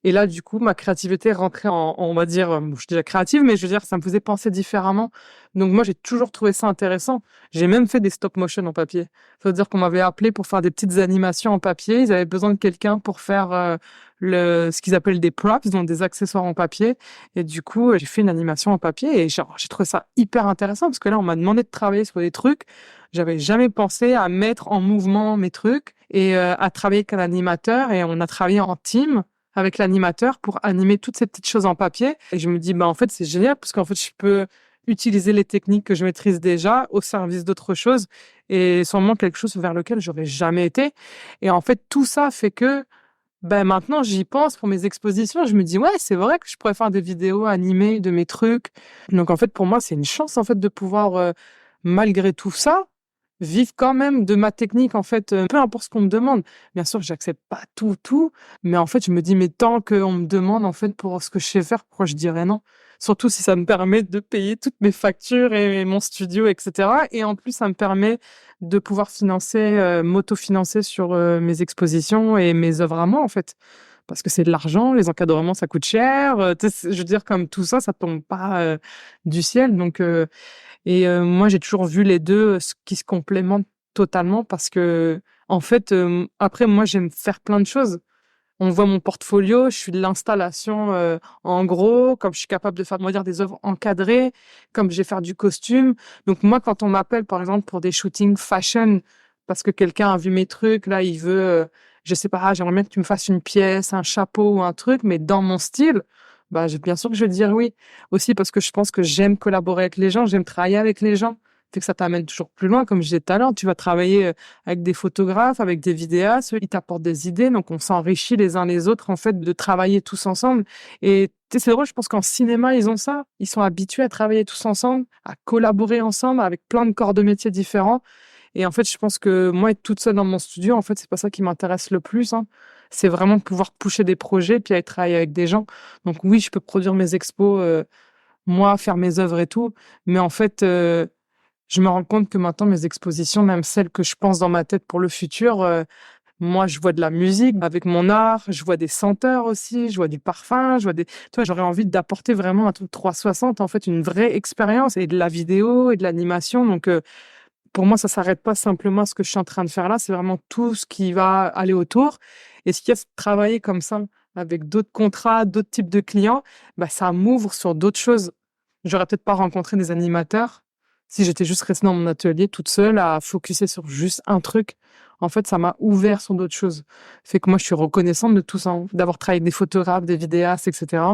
Et là, du coup, ma créativité rentrait on va dire, je suis déjà créative, mais je veux dire, ça me faisait penser différemment. Donc moi, j'ai toujours trouvé ça intéressant. J'ai même fait des stop motion en papier. Ça veut dire qu'on m'avait appelé pour faire des petites animations en papier. Ils avaient besoin de quelqu'un pour faire ce qu'ils appellent des props, donc des accessoires en papier. Et du coup, j'ai fait une animation en papier et genre, j'ai trouvé ça hyper intéressant parce que là, on m'a demandé de travailler sur des trucs. J'avais jamais pensé à mettre en mouvement mes trucs et à travailler avec un animateur. Et on a travaillé en team avec l'animateur pour animer toutes ces petites choses en papier. Et je me dis, bah, en fait, c'est génial parce qu'en fait, je peux utiliser les techniques que je maîtrise déjà au service d'autre chose et sûrement quelque chose vers lequel j'aurais jamais été. Et en fait, tout ça fait que, ben, maintenant, j'y pense pour mes expositions. Je me dis, ouais, c'est vrai que je pourrais faire des vidéos animées de mes trucs. Donc, en fait, pour moi, c'est une chance, en fait, de pouvoir, malgré tout ça, vivre quand même de ma technique, en fait, peu importe ce qu'on me demande. Bien sûr, j'accepte pas tout, mais en fait, je me dis, mais tant qu'on me demande, en fait, pour ce que je sais faire, pourquoi je dirais non? Surtout si ça me permet de payer toutes mes factures et mon studio, etc. Et en plus, ça me permet de pouvoir m'autofinancer sur mes expositions et mes œuvres à moi, en fait. Parce que c'est de l'argent, les encadrements, ça coûte cher. Je veux dire, comme tout ça, ça tombe pas du ciel. Donc, moi, j'ai toujours vu les deux qui se complémentent totalement parce que, en fait, après, moi, j'aime faire plein de choses. On voit mon portfolio, je suis de l'installation en gros, comme je suis capable de faire, on va dire, des œuvres encadrées, comme je vais faire du costume. Donc moi, quand on m'appelle, par exemple, pour des shootings fashion, parce que quelqu'un a vu mes trucs, là, il veut, je sais pas, j'aimerais bien que tu me fasses une pièce, un chapeau ou un truc, mais dans mon style. Bien sûr que je vais dire oui. Aussi parce que je pense que j'aime collaborer avec les gens, j'aime travailler avec les gens. Fait que ça t'amène toujours plus loin. Comme je disais tout à l'heure, tu vas travailler avec des photographes, avec des vidéastes, eux, ils t'apportent des idées. Donc, on s'enrichit les uns les autres, en fait, de travailler tous ensemble. Et tu sais, c'est drôle, je pense qu'en cinéma, ils ont ça. Ils sont habitués à travailler tous ensemble, à collaborer ensemble avec plein de corps de métiers différents. Et en fait, je pense que moi, être toute seule dans mon studio, en fait, c'est pas ça qui m'intéresse le plus, hein. C'est vraiment pouvoir pousser des projets puis aller travailler avec des gens. Donc oui, je peux produire mes expos, moi, faire mes œuvres et tout. Mais en fait, je me rends compte que maintenant, mes expositions, même celles que je pense dans ma tête pour le futur, moi, je vois de la musique avec mon art, je vois des senteurs aussi, je vois du parfum, je vois des... Tu vois, j'aurais envie d'apporter vraiment un truc 360, en fait, une vraie expérience et de la vidéo et de l'animation. Donc, pour moi, ça s'arrête pas simplement à ce que je suis en train de faire là, c'est vraiment tout ce qui va aller autour. Et ce qui est travailler comme ça, avec d'autres contrats, d'autres types de clients, ça m'ouvre sur d'autres choses. J'aurais peut-être pas rencontré des animateurs si j'étais juste restée dans mon atelier toute seule à focuser sur juste un truc. En fait, ça m'a ouvert sur d'autres choses. Fait que moi, je suis reconnaissante de tout ça, hein, d'avoir travaillé avec des photographes, des vidéastes, etc.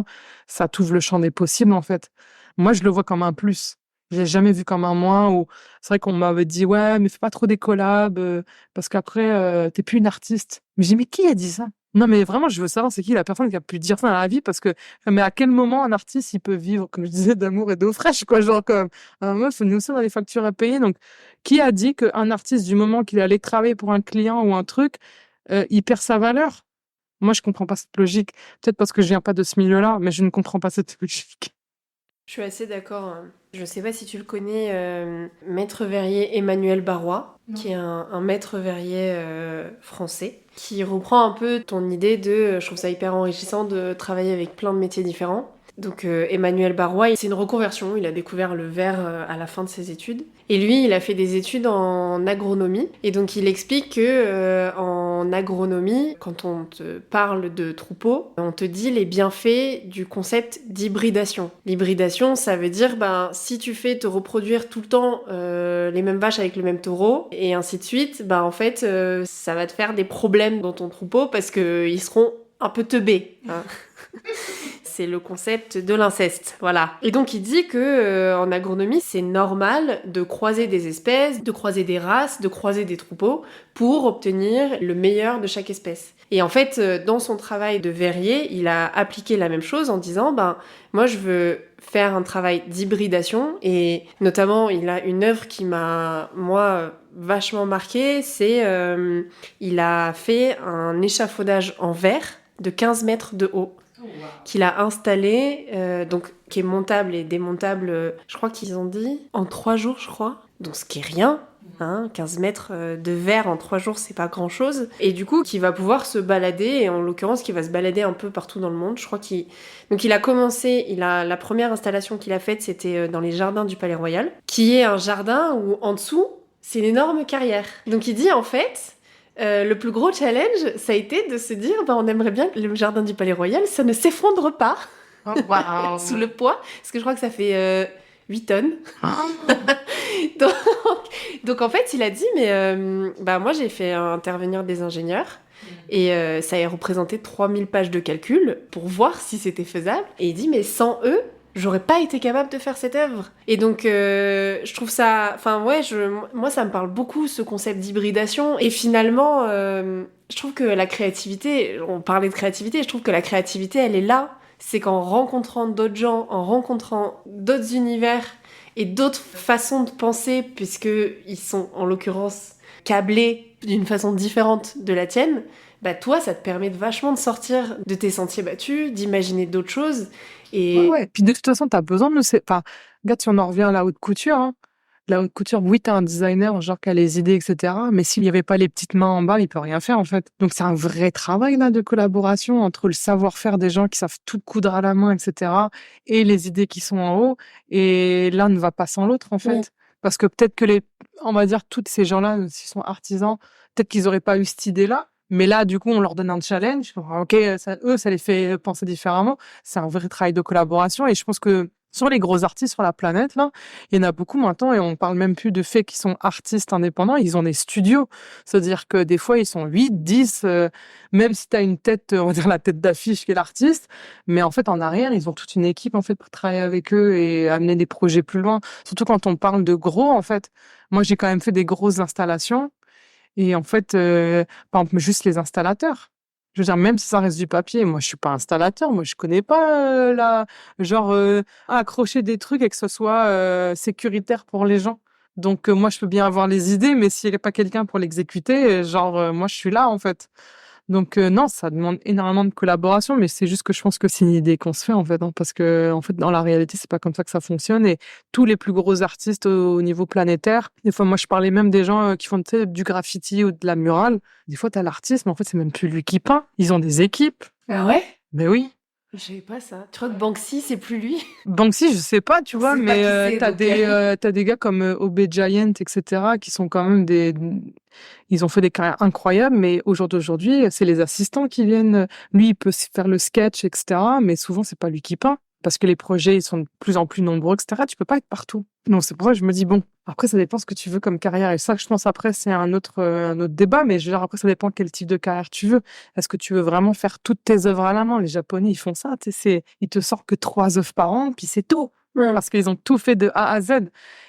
Ça t'ouvre le champ des possibles, en fait. Moi, je le vois comme un plus. Je l'ai jamais vu comme un moins ou c'est vrai qu'on m'avait dit ouais mais fais pas trop des collabs parce qu'après t'es plus une artiste. Mais j'ai dit mais qui a dit ça? Non mais vraiment je veux savoir c'est qui la personne qui a pu dire ça dans la vie parce que mais à quel moment un artiste il peut vivre comme je disais d'amour et d'eau fraîche quoi genre comme un meuf nous aussi on a des factures à payer donc qui a dit qu'un artiste du moment qu'il allait travailler pour un client ou un truc il perd sa valeur? Moi je comprends pas cette logique peut-être parce que je viens pas de ce milieu-là mais je ne comprends pas cette logique. Je suis assez d'accord, hein. Je sais pas si tu le connais, maître verrier Emmanuel Barrois, qui est un maître verrier français, qui reprend un peu ton idée de je trouve ça hyper enrichissant de travailler avec plein de métiers différents. Donc Emmanuel Barrois, c'est une reconversion, il a découvert le verre à la fin de ses études. Et lui, il a fait des études en agronomie. Et donc il explique que en agronomie, quand on te parle de troupeaux, on te dit les bienfaits du concept d'hybridation. L'hybridation, ça veut dire si tu fais te reproduire tout le temps les mêmes vaches avec le même taureau, et ainsi de suite, en fait, ça va te faire des problèmes dans ton troupeau parce qu'ils seront un peu teubés. Hein. C'est le concept de l'inceste, voilà. Et donc il dit que en agronomie, c'est normal de croiser des espèces, de croiser des races, de croiser des troupeaux pour obtenir le meilleur de chaque espèce. Et en fait, dans son travail de verrier, il a appliqué la même chose en disant moi je veux faire un travail d'hybridation et notamment il a une œuvre qui m'a vachement marquée, c'est il a fait un échafaudage en verre de 15 mètres de haut. Qu'il a installé, donc qui est montable et démontable, je crois qu'ils ont dit, en 3 jours, je crois. Donc ce qui est rien, hein, 15 mètres de verre en 3 jours, c'est pas grand-chose. Et du coup, qui va pouvoir se balader, et en l'occurrence, qui va se balader un peu partout dans le monde. Je crois Donc il a commencé, la première installation qu'il a faite, c'était dans les jardins du Palais Royal, qui est un jardin où, en dessous, c'est une énorme carrière. Donc il dit, en fait... le plus gros challenge, ça a été de se dire on aimerait bien que le jardin du Palais Royal, ça ne s'effondre pas sous le poids, parce que je crois que ça fait 8 tonnes. donc, donc en fait, il a dit moi j'ai fait intervenir des ingénieurs et ça a représenté 3000 pages de calcul pour voir si c'était faisable. Et il dit mais sans eux, j'aurais pas été capable de faire cette œuvre. Et donc, je trouve ça... moi, ça me parle beaucoup, ce concept d'hybridation. Et finalement, je trouve que la créativité... On parlait de créativité, je trouve que la créativité, elle est là. C'est qu'en rencontrant d'autres gens, en rencontrant d'autres univers et d'autres façons de penser, puisqu'ils sont, en l'occurrence, câblés d'une façon différente de la tienne, toi, ça te permet vachement de sortir de tes sentiers battus, d'imaginer d'autres choses. Et... Ouais. Puis de toute façon, t'as besoin de... Enfin, regarde, si on en revient à la haute couture, hein. La haute couture, oui, t'as un designer, genre, qui a les idées, etc. Mais s'il n'y avait pas les petites mains en bas, il peut rien faire, en fait. Donc, c'est un vrai travail, là, de collaboration entre le savoir-faire des gens qui savent tout coudre à la main, etc. et les idées qui sont en haut. Et l'un ne va pas sans l'autre, en fait. Oui. Parce que peut-être que on va dire, tous ces gens-là, s'ils sont artisans, peut-être qu'ils auraient pas eu cette idée-là. Mais là, du coup, on leur donne un challenge. Ok, ça les fait penser différemment. C'est un vrai travail de collaboration. Et je pense que Sur les gros artistes sur la planète, là, il y en a beaucoup maintenant et on parle même plus de fait qu'ils sont artistes indépendants, ils ont des studios. C'est-à-dire que des fois, ils sont 8, 10, même si tu as une tête, on va dire la tête d'affiche qui est l'artiste, mais en fait, en arrière, ils ont toute une équipe, en fait, pour travailler avec eux et amener des projets plus loin. Surtout quand on parle de gros, en fait. Moi, j'ai quand même fait des grosses installations et en fait, par exemple, juste les installateurs. Je veux dire, même si ça reste du papier, moi, je suis pas installateur. Moi, je connais pas genre accrocher des trucs et que ce soit sécuritaire pour les gens. Donc, moi, je peux bien avoir les idées, mais s'il n'y a pas quelqu'un pour l'exécuter, moi, je suis là, en fait. Donc, non, ça demande énormément de collaboration, mais c'est juste que je pense que c'est une idée qu'on se fait, en fait, hein, parce que, en fait, dans la réalité, c'est pas comme ça que ça fonctionne. Et tous les plus gros artistes au niveau planétaire, des fois, moi, je parlais même des gens qui font, tu sais, du graffiti ou de la murale. Des fois, t'as l'artiste, mais en fait, c'est même plus lui qui peint. Ils ont des équipes. Ah ouais? Mais oui. Je savais pas ça. Tu crois que Banksy, c'est plus lui? Banksy, je sais pas, tu vois, Je sais mais pas qui c'est, t'as des gars comme OB Giant, etc., qui sont quand même ils ont fait des carrières incroyables, mais au jour d'aujourd'hui, c'est les assistants qui viennent. Lui, il peut faire le sketch, etc., mais souvent, c'est pas lui qui peint. Parce que les projets, ils sont de plus en plus nombreux, etc. Tu peux pas être partout. Donc, c'est pour ça que je me dis, bon, après, ça dépend ce que tu veux comme carrière. Et ça, je pense, après, c'est un autre débat, mais je veux dire, après, ça dépend quel type de carrière tu veux. Est-ce que tu veux vraiment faire toutes tes œuvres à la main? Les Japonais, ils font ça, tu sais, ils te sortent que 3 œuvres par an, puis c'est tout. Parce qu'ils ont tout fait de A à Z.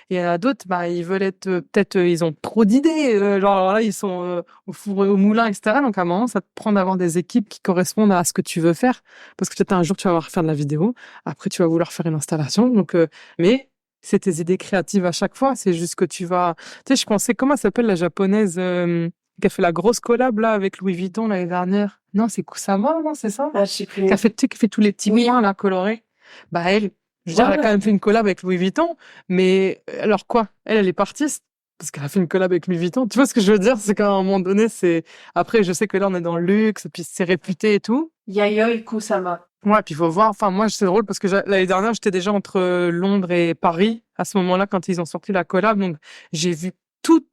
Et il y en a d'autres, bah, ils veulent être, peut-être, ils ont trop d'idées, genre là, ils sont au four et au moulin, etc. Donc, à un moment, ça te prend d'avoir des équipes qui correspondent à ce que tu veux faire. Parce que peut-être un jour, tu vas vouloir faire de la vidéo. Après, tu vas vouloir faire une installation. Donc, mais c'est tes idées créatives à chaque fois. C'est juste que tu vas... Tu sais, je pensais, comment elle s'appelle la japonaise qui a fait la grosse collab là avec Louis Vuitton l'année dernière? Non, c'est Kusama, non, c'est ça? Ah, je sais plus. Qui a fait, tu sais, qui fait tous les petits points là colorés. Bah elle, je veux dire, elle a quand même fait une collab avec Louis Vuitton, mais alors quoi? Elle est artiste parce qu'elle a fait une collab avec Louis Vuitton. Tu vois ce que je veux dire? C'est qu'à un moment donné, c'est... Après, je sais que là, on est dans le luxe, puis c'est réputé et tout. Yayoi Kusama. Ouais, puis il faut voir. Enfin, moi, c'est drôle parce que l'année dernière, j'étais déjà entre Londres et Paris à ce moment-là quand ils ont sorti la collab. Donc, j'ai vu tout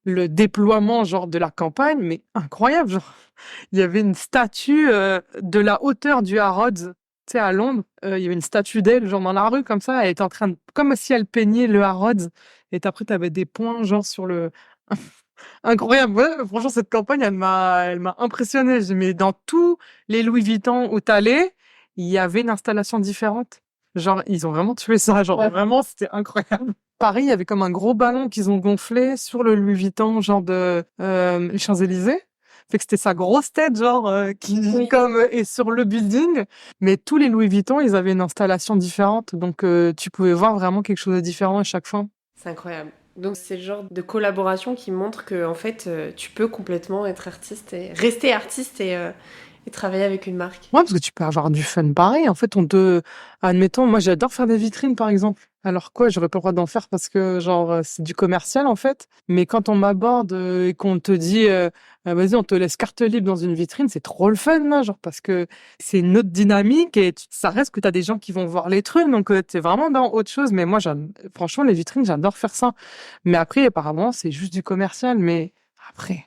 le déploiement genre de la campagne, mais incroyable. Genre, il y avait une statue de la hauteur du Harrods, tu sais, à Londres. Il y avait une statue d'elle, genre dans la rue comme ça. Elle était en train de, comme si elle peignait le Harrods. Et après, t'avais des points genre sur le. Incroyable. Ouais, franchement, cette campagne, elle m'a impressionné. Mais dans tous les Louis Vuitton où t'allais, il y avait une installation différente. Genre, ils ont vraiment tué ça. Genre, vraiment, c'était incroyable. Paris, il y avait comme un gros ballon qu'ils ont gonflé sur le Louis Vuitton, genre de les Champs-Élysées. Fait que c'était sa grosse tête, genre, qui comme est sur le building. Mais tous les Louis Vuitton, ils avaient une installation différente. Donc, tu pouvais voir vraiment quelque chose de différent à chaque fois. C'est incroyable. Donc c'est le genre de collaboration qui montre que en fait tu peux complètement être artiste et rester artiste et travailler avec une marque. Ouais, parce que tu peux avoir du fun pareil. En fait, admettons, moi j'adore faire des vitrines par exemple. Alors quoi, j'aurais pas le droit d'en faire parce que genre c'est du commercial en fait. Mais quand on m'aborde et qu'on te dit vas-y, on te laisse carte libre dans une vitrine, c'est trop le fun là, genre parce que c'est une autre dynamique et ça reste que t'as des gens qui vont voir les trucs, donc t'es vraiment dans autre chose. Mais moi, franchement, les vitrines, j'adore faire ça. Mais après, apparemment, c'est juste du commercial. Mais après.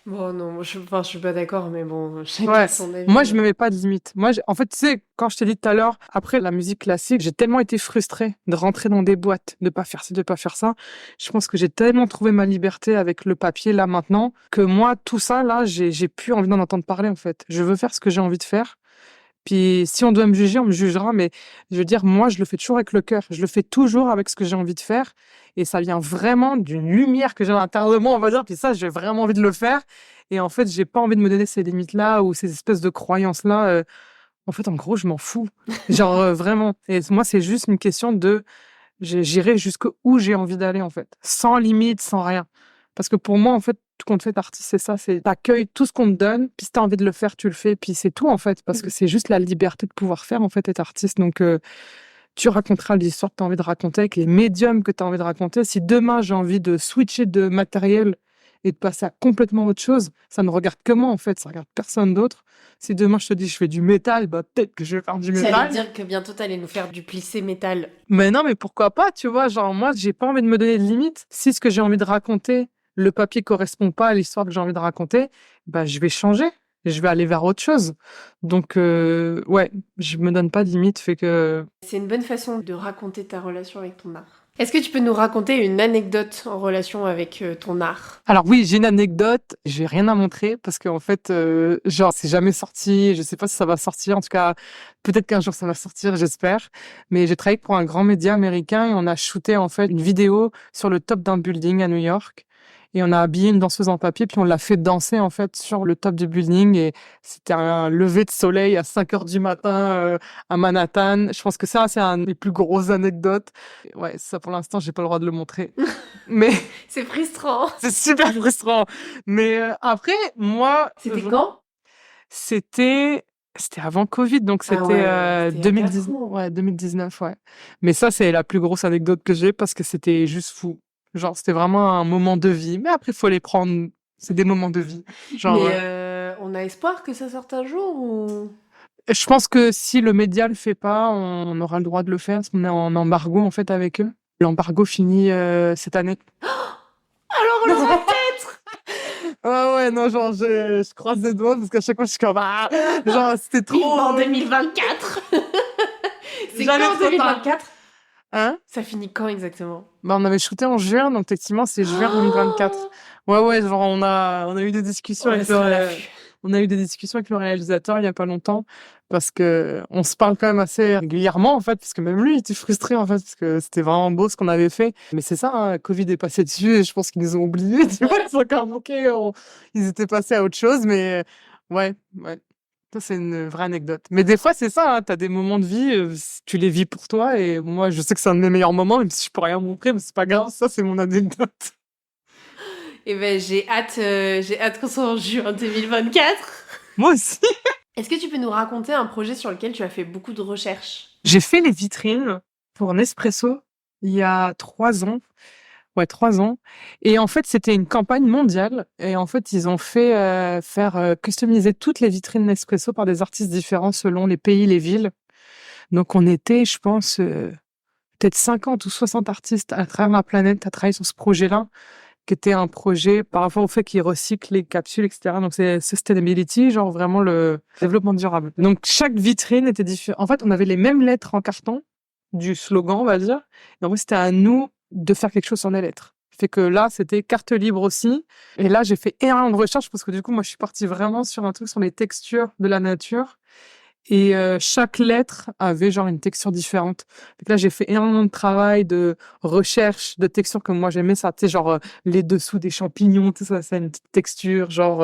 Bon, non, je suis pas d'accord, mais bon, Ouais. son avis. Moi, je me mets pas de limite. Moi, en fait, tu sais, quand je t'ai dit tout à l'heure, après la musique classique, j'ai tellement été frustrée de rentrer dans des boîtes, de pas faire ci, de pas faire ça. Je pense que j'ai tellement trouvé ma liberté avec le papier là maintenant que moi, tout ça là, j'ai plus envie d'en entendre parler en fait. Je veux faire ce que j'ai envie de faire. Puis si on doit me juger, on me jugera, mais je veux dire, moi, je le fais toujours avec le cœur. Je le fais toujours avec ce que j'ai envie de faire. Et ça vient vraiment d'une lumière que j'ai à l'intérieur de moi, on va dire. Puis ça, j'ai vraiment envie de le faire. Et en fait, j'ai pas envie de me donner ces limites-là ou ces espèces de croyances-là. En fait, en gros, je m'en fous. Genre, vraiment. Et moi, c'est juste une question de... J'irai jusqu'où j'ai envie d'aller, en fait. Sans limite, sans rien. Parce que pour moi, en fait, tout compte fait, artiste, c'est ça, c'est t'accueilles tout ce qu'on te donne, puis si t'as envie de le faire, tu le fais, puis c'est tout, en fait, parce que c'est juste la liberté de pouvoir faire, en fait, être artiste. Donc, tu raconteras l'histoire que t'as envie de raconter, avec les médiums que t'as envie de raconter. Si demain, j'ai envie de switcher de matériel et de passer à complètement autre chose, ça ne regarde que moi, en fait, ça regarde personne d'autre. Si demain, je te dis, je fais du métal, bah, peut-être que je vais faire du métal. Ça veut dire que bientôt, t'allais nous faire du plissé métal. Mais non, mais pourquoi pas, tu vois, genre, moi, j'ai pas envie de me donner de limites. Si ce que j'ai envie de raconter, le papier correspond pas à l'histoire que j'ai envie de raconter, bah, je vais changer. et je vais aller vers autre chose. Donc, ouais, je me donne pas de limite, fait que... C'est une bonne façon de raconter ta relation avec ton art. Est-ce que tu peux nous raconter une anecdote en relation avec ton art? Alors oui, j'ai une anecdote, j'ai rien à montrer parce qu'en fait, genre, c'est jamais sorti, je sais pas si ça va sortir, en tout cas, peut-être qu'un jour ça va sortir, j'espère. Mais j'ai travaillé pour un grand média américain et on a shooté en fait une vidéo sur le top d'un building à New York. Et on a habillé une danseuse en papier, puis on l'a fait danser en fait sur le top du building. Et c'était un lever de soleil à 5 heures du matin à Manhattan. Je pense que ça, c'est une des plus grosses anecdotes. Ouais, ça pour l'instant, j'ai pas le droit de le montrer. Mais C'est frustrant. c'est super frustrant. Mais après, moi, C'était quand? c'était c'était avant Covid, donc Ah c'était ouais, c'était il y a 2010, 4 ans. ouais, 2019, ouais. Mais ça, c'est la plus grosse anecdote que j'ai parce que c'était juste fou. Genre, c'était vraiment un moment de vie. Mais après, faut les prendre. C'est des moments de vie. Genre, Mais on a espoir que ça sorte un jour ou... je pense que si le média le fait pas, on aura le droit de le faire parce qu'on est en embargo en fait avec eux. L'embargo finit cette année. Alors on l'aura peut-être. Ah ouais, non, genre, je croise les doigts parce qu'à chaque fois, je suis comme, ah, genre, c'était trop. Vivement 2024. C'est Jamais quand trop tard. 2024? Hein? Ça finit quand exactement? Bah, on avait shooté en juin, donc effectivement, c'est juin 2024. Ouais, ouais, genre, on a eu des discussions On avec restera à l'affût. on a eu des discussions avec le réalisateur il y a pas longtemps parce que on se parle quand même assez régulièrement, en fait, parce que même lui, il était frustré, en fait, parce que c'était vraiment beau ce qu'on avait fait. Mais c'est ça, hein, Covid est passé dessus et je pense qu'ils nous ont oubliés, tu vois, ils sont comme, ok, ils étaient passés à autre chose, mais ouais, ouais. Ça, c'est une vraie anecdote. Mais des fois, c'est ça, hein, t'as des moments de vie, tu les vis pour toi, et moi, je sais que c'est un de mes meilleurs moments, même si je peux rien montrer, mais c'est pas grave, ça, c'est mon anecdote. Et ben j'ai hâte qu'on soit en juin 2024. Moi aussi. Est-ce que tu peux nous raconter un projet sur lequel tu as fait beaucoup de recherches? J'ai fait les vitrines pour Nespresso il y a 3 ans. Ouais, 3 ans. Et en fait, c'était une campagne mondiale. Et en fait, ils ont fait faire customiser toutes les vitrines Nespresso par des artistes différents selon les pays, les villes. Donc, on était, je pense, peut-être 50 ou 60 artistes à travers la planète à travailler sur ce projet-là, qui était un projet par rapport au fait qu'ils recyclent les capsules, etc. Donc, c'est sustainability, genre vraiment le développement durable. Donc, chaque vitrine était différente. En fait, on avait les mêmes lettres en carton du slogan, on va dire. Et en fait, c'était à nous de faire quelque chose sur les lettres. Fait que là, c'était carte libre aussi. Et là, j'ai fait énormément de recherches parce que du coup, moi, je suis partie vraiment sur un truc sur les textures de la nature. Et chaque lettre avait genre une texture différente. Donc là, j'ai fait énormément de travail, de recherche de textures que moi j'aimais ça. Tu sais, genre les dessous des champignons, tout ça, c'est une petite texture, genre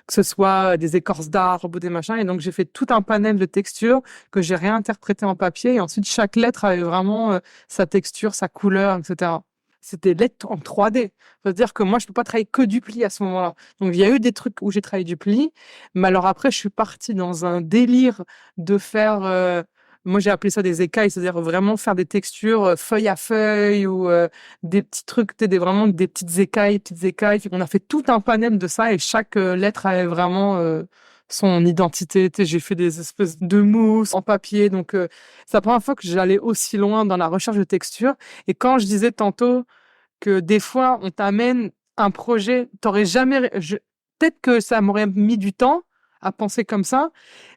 que ce soit des écorces d'arbres ou des machins. Et donc j'ai fait tout un panel de textures que j'ai réinterprété en papier. Et ensuite, chaque lettre avait vraiment sa texture, sa couleur, etc. C'était lettres en 3D. C'est-à-dire que moi, je peux pas travailler que du pli à ce moment-là. Donc, il y a eu des trucs où j'ai travaillé du pli, mais alors après, je suis partie dans un délire de faire, moi j'ai appelé ça des écailles, c'est-à-dire vraiment faire des textures feuille à feuille ou des petits trucs, tu sais, vraiment des petites écailles, petites écailles. On a fait tout un panel de ça et chaque lettre avait vraiment son identité. Tu sais, j'ai fait des espèces de mousse en papier, donc c'est la première fois que j'allais aussi loin dans la recherche de texture. Et quand je disais tantôt que des fois on t'amène un projet, t'aurais jamais, peut-être que ça m'aurait mis du temps à penser comme ça,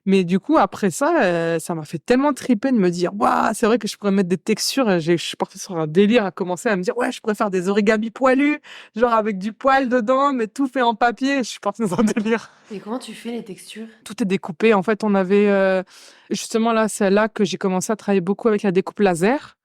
mais du coup après ça, ça m'a fait tellement triper de me dire, waouh, c'est vrai que je pourrais mettre des textures. Je suis partie sur un délire à commencer à me dire, ouais, je pourrais faire des origamis poilus, genre avec du poil dedans, mais tout fait en papier. Je suis partie dans un délire. Et comment tu fais les textures? Tout est découpé. En fait, on avait justement là, c'est là que j'ai commencé à travailler beaucoup avec la découpe laser.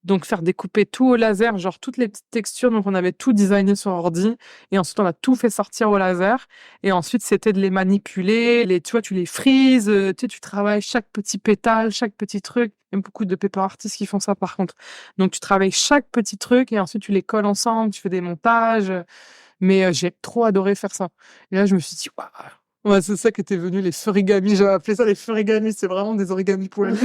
Donc, faire découper tout au laser, genre toutes les petites textures. Donc, on avait tout designé sur ordi. Et ensuite, on a tout fait sortir au laser. Et ensuite, c'était de les manipuler. Tu vois, tu les frises. Tu sais, tu travailles chaque petit pétale, chaque petit truc. Il y a beaucoup de paper artistes qui font ça, par contre. Donc, tu travailles chaque petit truc et ensuite, tu les colles ensemble. Tu fais des montages. Mais j'ai trop adoré faire ça. Et là, je me suis dit, waouh. Ouais, c'est ça qui était venu, les furigamis. J'avais appelé ça les furigamis. C'est vraiment des origamis poilus.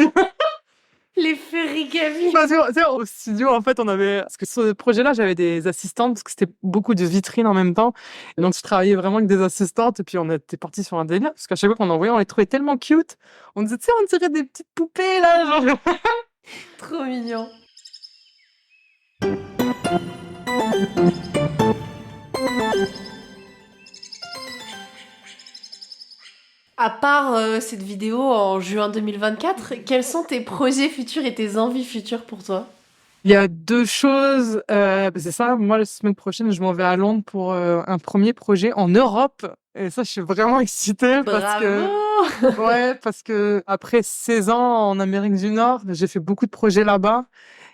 Les furigamis. Parce que, tu sais, au studio, en fait, on avait, parce que sur ce projet-là, j'avais des assistantes, parce que c'était beaucoup de vitrines en même temps. Et donc, je travaillais vraiment avec des assistantes, et puis on était partis sur un délire, parce qu'à chaque fois qu'on envoyait, on les trouvait tellement cute. On disait, tu sais, on dirait des petites poupées, là, genre. Trop mignon. À part cette vidéo en juin 2024, quels sont tes projets futurs et tes envies futures pour toi? Il y a deux choses. C'est ça, moi, la semaine prochaine, je m'en vais à Londres pour un premier projet en Europe. Et ça, je suis vraiment excitée Bravo! ouais, parce que après 16 ans en Amérique du Nord, j'ai fait beaucoup de projets là-bas.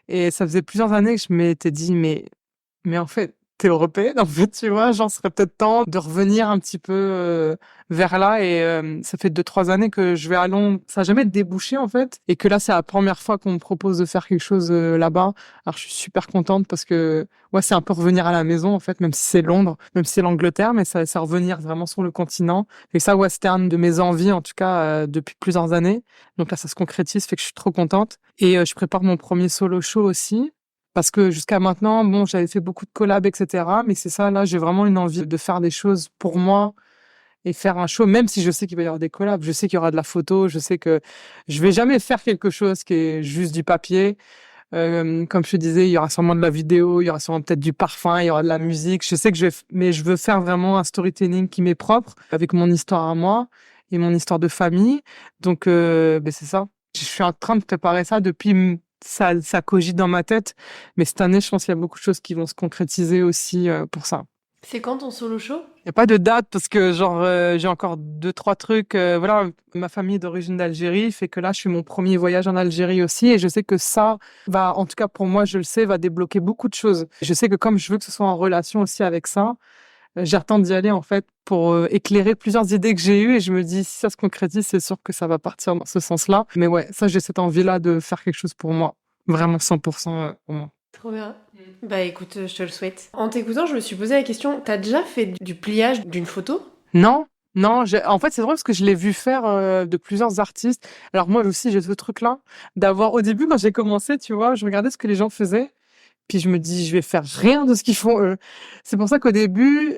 Et ça faisait plusieurs années que je m'étais dit, mais en fait, t'es européenne, en fait, tu vois, genre, serait peut-être temps de revenir un petit peu vers là. Et ça fait 2, 3 années que je vais à Londres. Ça n'a jamais débouché, en fait. Et que là, c'est la première fois qu'on me propose de faire quelque chose là-bas. Alors, je suis super contente parce que, ouais, c'est un peu revenir à la maison, en fait, même si c'est Londres, même si c'est l'Angleterre, mais ça, c'est revenir vraiment sur le continent. Et ça, ouais, c'était une de mes envies, en tout cas, depuis plusieurs années. Donc là, ça se concrétise, fait que je suis trop contente. Et je prépare mon premier solo show aussi. Parce que jusqu'à maintenant, bon, j'avais fait beaucoup de collabs, etc. Mais c'est ça, là, j'ai vraiment une envie de faire des choses pour moi et faire un show, même si je sais qu'il va y avoir des collabs, je sais qu'il y aura de la photo, je sais que je vais jamais faire quelque chose qui est juste du papier. Comme je te disais, il y aura sûrement de la vidéo, il y aura sûrement peut-être du parfum, il y aura de la musique. Je sais que mais je veux faire vraiment un storytelling qui m'est propre, avec mon histoire à moi et mon histoire de famille. Donc, ben c'est ça. Je suis en train de préparer ça depuis. Ça cogite dans ma tête, mais cette année, je pense qu'il y a beaucoup de choses qui vont se concrétiser aussi pour ça. C'est quand ton solo show? Il n'y a pas de date parce que genre j'ai encore 2, 3 trucs. Voilà, ma famille est d'origine d'Algérie, fait que là, je fais mon premier voyage en Algérie aussi, et je sais que ça va, en tout cas pour moi, je le sais, va débloquer beaucoup de choses. Je sais que comme je veux que ce soit en relation aussi avec ça, j'attends d'y aller en fait pour éclairer plusieurs idées que j'ai eues, et je me dis si ça se concrétise, c'est sûr que ça va partir dans ce sens-là. Mais ouais, ça j'ai cette envie-là de faire quelque chose pour moi, vraiment 100% pour moi. Trop bien. Bah écoute, je te le souhaite. En t'écoutant, je me suis posé la question, t'as déjà fait du pliage d'une photo? Non, non, en fait c'est drôle parce que je l'ai vu faire de plusieurs artistes. Alors moi aussi j'ai ce truc-là d'avoir au début quand j'ai commencé, tu vois, je regardais ce que les gens faisaient. Puis je me dis, je vais faire rien de ce qu'ils font eux. C'est pour ça qu'au début,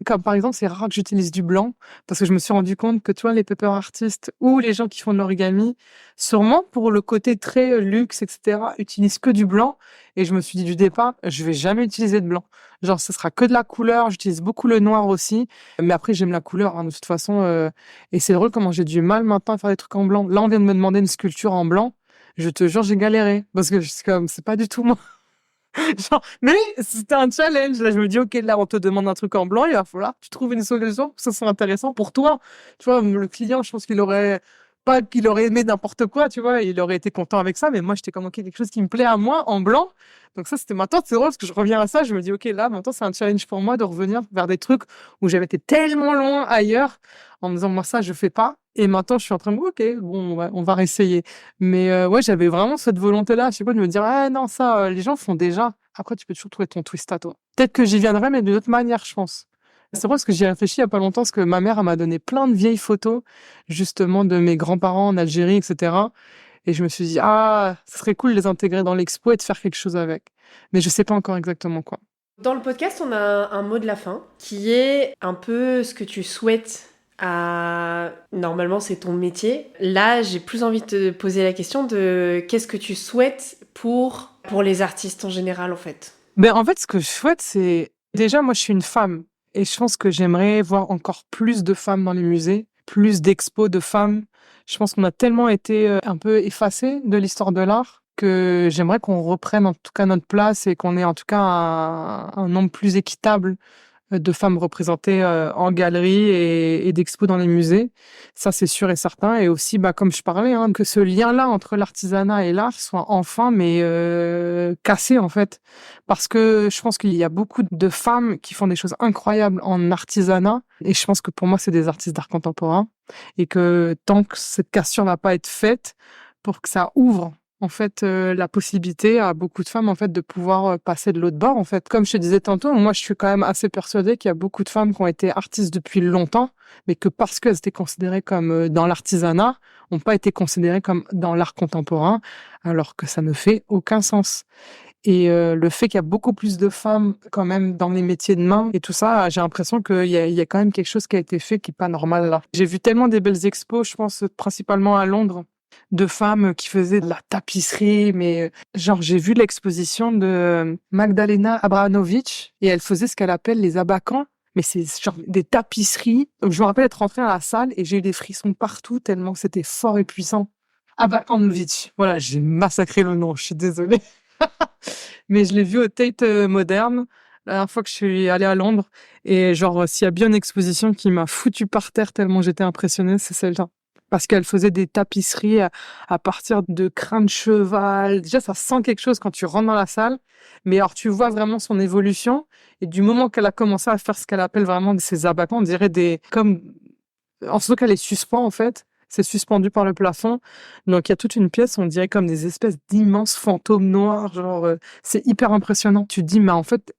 comme par exemple, c'est rare que j'utilise du blanc, parce que je me suis rendu compte que, tu vois, les paper artistes ou les gens qui font de l'origami, sûrement pour le côté très luxe, etc., utilisent que du blanc. Et je me suis dit du départ, je vais jamais utiliser de blanc. Genre, ce sera que de la couleur. J'utilise beaucoup le noir aussi. Mais après, j'aime la couleur, hein, de toute façon. Et c'est drôle comment j'ai du mal maintenant à faire des trucs en blanc. Là, on vient de me demander une sculpture en blanc. Je te jure, j'ai galéré. Parce que c'est pas du tout moi. Genre, mais c'était un challenge. Là, je me dis, OK, là, on te demande un truc en blanc, il va falloir que tu trouves une solution pour que ça soit intéressant pour toi. Tu vois, le client, je pense qu'il aurait pas qu'il aurait aimé n'importe quoi, tu vois, il aurait été content avec ça, mais moi, j'étais comme, OK, quelque chose qui me plaît à moi en blanc. Donc ça, c'était maintenant, c'est drôle parce que je reviens à ça, je me dis, OK, là, maintenant, c'est un challenge pour moi de revenir vers des trucs où j'avais été tellement loin ailleurs en me disant, moi, ça, je fais pas. Et maintenant, je suis en train de, OK, bon, ouais, on va réessayer. Mais ouais, j'avais vraiment cette volonté-là, à chaque fois, de me dire, ah non, ça, les gens font déjà. Après, tu peux toujours trouver ton twist à toi. Peut-être que j'y viendrai, mais d'une autre manière, je pense. C'est vrai parce que j'y ai réfléchi il y a pas longtemps, parce que ma mère, elle m'a donné plein de vieilles photos, justement, de mes grands-parents en Algérie, etc. Et je me suis dit, ah, ce serait cool de les intégrer dans l'expo et de faire quelque chose avec. Mais je sais pas encore exactement quoi. Dans le podcast, on a un mot de la fin qui est un peu ce que tu souhaites à... Normalement, c'est ton métier. Là, j'ai plus envie de te poser la question de qu'est-ce que tu souhaites pour les artistes en général, en fait. Ben, en fait, ce que je souhaite, c'est... Déjà, moi, je suis une femme. Et je pense que j'aimerais voir encore plus de femmes dans les musées, plus d'expos de femmes. Je pense qu'on a tellement été un peu effacés de l'histoire de l'art que j'aimerais qu'on reprenne en tout cas notre place et qu'on ait en tout cas un nombre plus équitable de femmes représentées en galerie et d'expos dans les musées. Ça, c'est sûr et certain. Et aussi, bah, comme je parlais, hein, que ce lien-là entre l'artisanat et l'art soit enfin, mais cassé, en fait. Parce que je pense qu'il y a beaucoup de femmes qui font des choses incroyables en artisanat. Et je pense que pour moi, c'est des artistes d'art contemporain. Et que tant que cette cassure va pas être faite, pour que ça ouvre en fait la possibilité à beaucoup de femmes en fait de pouvoir passer de l'autre bord en fait. Comme je te disais tantôt, moi je suis quand même assez persuadée qu'il y a beaucoup de femmes qui ont été artistes depuis longtemps, mais que parce qu'elles étaient considérées comme dans l'artisanat, n'ont pas été considérées comme dans l'art contemporain, alors que ça ne fait aucun sens. Et le fait qu'il y a beaucoup plus de femmes quand même dans les métiers de main et tout ça, j'ai l'impression qu'il y a quand même quelque chose qui a été fait qui est pas normal là. J'ai vu tellement des belles expos, je pense principalement à Londres, de femmes qui faisaient de la tapisserie, mais genre j'ai vu l'exposition de Magdalena Abramovic et elle faisait ce qu'elle appelle les abacans. mais c'est genre des tapisseries. Donc, je me rappelle être rentrée à la salle et j'ai eu des frissons partout tellement que c'était fort et puissant. Abramovich. Voilà, j'ai massacré le nom, je suis désolée. Mais je l'ai vu au Tate Moderne, la dernière fois que je suis allée à Londres. Et genre, s'il y a bien une exposition qui m'a foutu par terre tellement j'étais impressionnée, c'est celle-là. Parce qu'elle faisait des tapisseries à partir de crâne de cheval. Déjà, ça sent quelque chose quand tu rentres dans la salle. Mais alors, tu vois vraiment son évolution. Et du moment qu'elle a commencé à faire ce qu'elle appelle vraiment ses abattements, on dirait comme, en ce cas, les suspens, en fait. C'est suspendu par le plafond. Donc, il y a toute une pièce, on dirait comme des espèces d'immenses fantômes noirs. Genre, c'est hyper impressionnant. Tu te dis, mais en fait,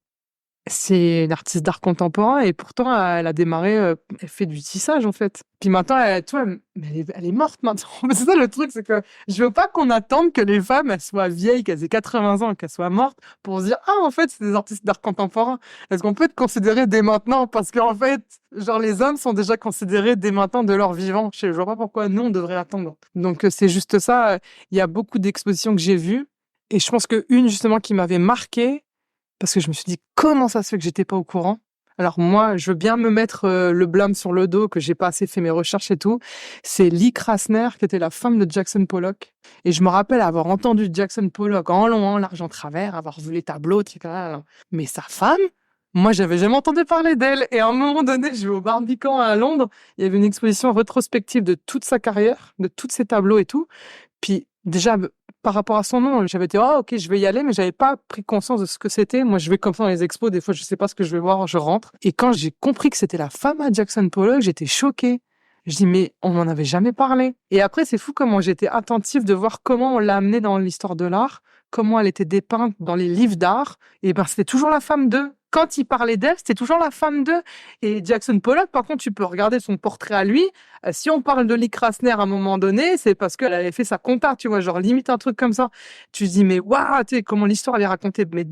c'est une artiste d'art contemporain et pourtant elle a démarré, elle fait du tissage en fait. Puis maintenant, tu vois, mais elle est morte maintenant. Mais c'est ça le truc, c'est que je veux pas qu'on attende que les femmes elles soient vieilles, qu'elles aient 80 ans, qu'elles soient mortes pour se dire ah en fait c'est des artistes d'art contemporain. Est-ce qu'on peut te considérer dès maintenant parce qu'en fait genre les hommes sont déjà considérés dès maintenant de leur vivant. Je vois pas pourquoi nous on devrait attendre. Donc c'est juste ça. Il y a beaucoup d'expositions que j'ai vues et je pense que une justement qui m'avait marquée parce que je me suis dit, comment ça se fait que j'étais pas au courant? Alors moi, je veux bien me mettre le blâme sur le dos, que j'ai pas assez fait mes recherches et tout. C'est Lee Krasner, qui était la femme de Jackson Pollock. Et je me rappelle avoir entendu Jackson Pollock en long, en large, en travers, avoir vu les tableaux, etc. Mais sa femme, moi, j'avais jamais entendu parler d'elle. Et à un moment donné, je vais au Barbican à Londres. Il y avait une exposition rétrospective de toute sa carrière, de tous ses tableaux et tout. Puis déjà, par rapport à son nom, j'avais été ah ok, je vais y aller, mais j'avais pas pris conscience de ce que c'était. Moi, je vais comme ça dans les expos, des fois, je sais pas ce que je vais voir, je rentre. Et quand j'ai compris que c'était la femme à Jackson Pollock, j'étais choquée. Je dis mais on m'en avait jamais parlé. Et après, c'est fou comment j'étais attentive de voir comment on l'a amenée dans l'histoire de l'art, comment elle était dépeinte dans les livres d'art. Et ben, c'était toujours la femme d'eux. Quand il parlait d'elle, c'était toujours la femme d'eux. Et Jackson Pollock, par contre, tu peux regarder son portrait à lui. Si on parle de Lee Krasner à un moment donné, c'est parce qu'elle avait fait sa compta, tu vois, genre limite un truc comme ça. Tu te dis, mais waouh, tu sais, comment l'histoire elle est racontée, mais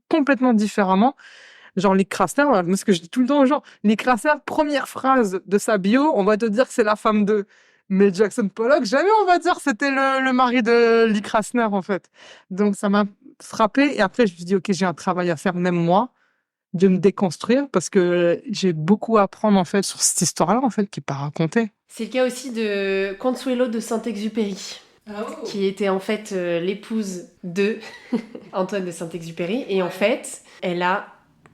complètement différemment. Genre Lee Krasner, moi, ce que je dis tout le temps aux gens, Lee Krasner, première phrase de sa bio, on va te dire que c'est la femme d'eux. Mais Jackson Pollock, jamais on va dire que c'était le mari de Lee Krasner, en fait. Donc ça m'a frappé. Et après, je me suis dit, ok, j'ai un travail à faire, même moi, de me déconstruire parce que j'ai beaucoup à apprendre en fait sur cette histoire-là en fait qui n'est pas racontée. C'est le cas aussi de Consuelo de Saint-Exupéry, qui était en fait l'épouse de Antoine de Saint-Exupéry. Et en fait, elle a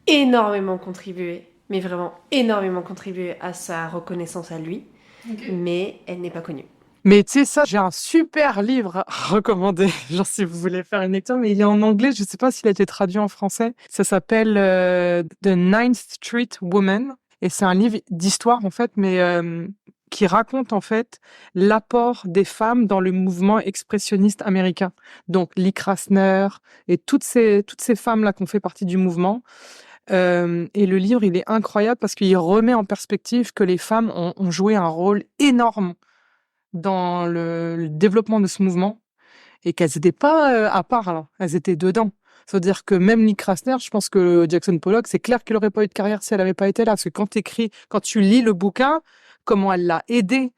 énormément contribué, mais vraiment énormément contribué à sa reconnaissance à lui. Okay. Mais elle n'est pas connue. Mais tu sais, ça, j'ai un super livre à recommander, genre si vous voulez faire une lecture, mais il est en anglais, je sais pas s'il a été traduit en français. Ça s'appelle The Ninth Street Woman, et c'est un livre d'histoire en fait, mais qui raconte en fait l'apport des femmes dans le mouvement expressionniste américain. Donc Lee Krasner et toutes ces femmes-là qui ont fait partie du mouvement. Et le livre, il est incroyable parce qu'il remet en perspective que les femmes ont joué un rôle énorme dans le développement de ce mouvement et qu'elles n'étaient pas à part, là. Elles étaient dedans. C'est-à-dire que même Lee Krasner, je pense que Jackson Pollock, c'est clair qu'elle n'aurait pas eu de carrière si elle n'avait pas été là. Parce que quand tu lis le bouquin, comment elle l'a aidé,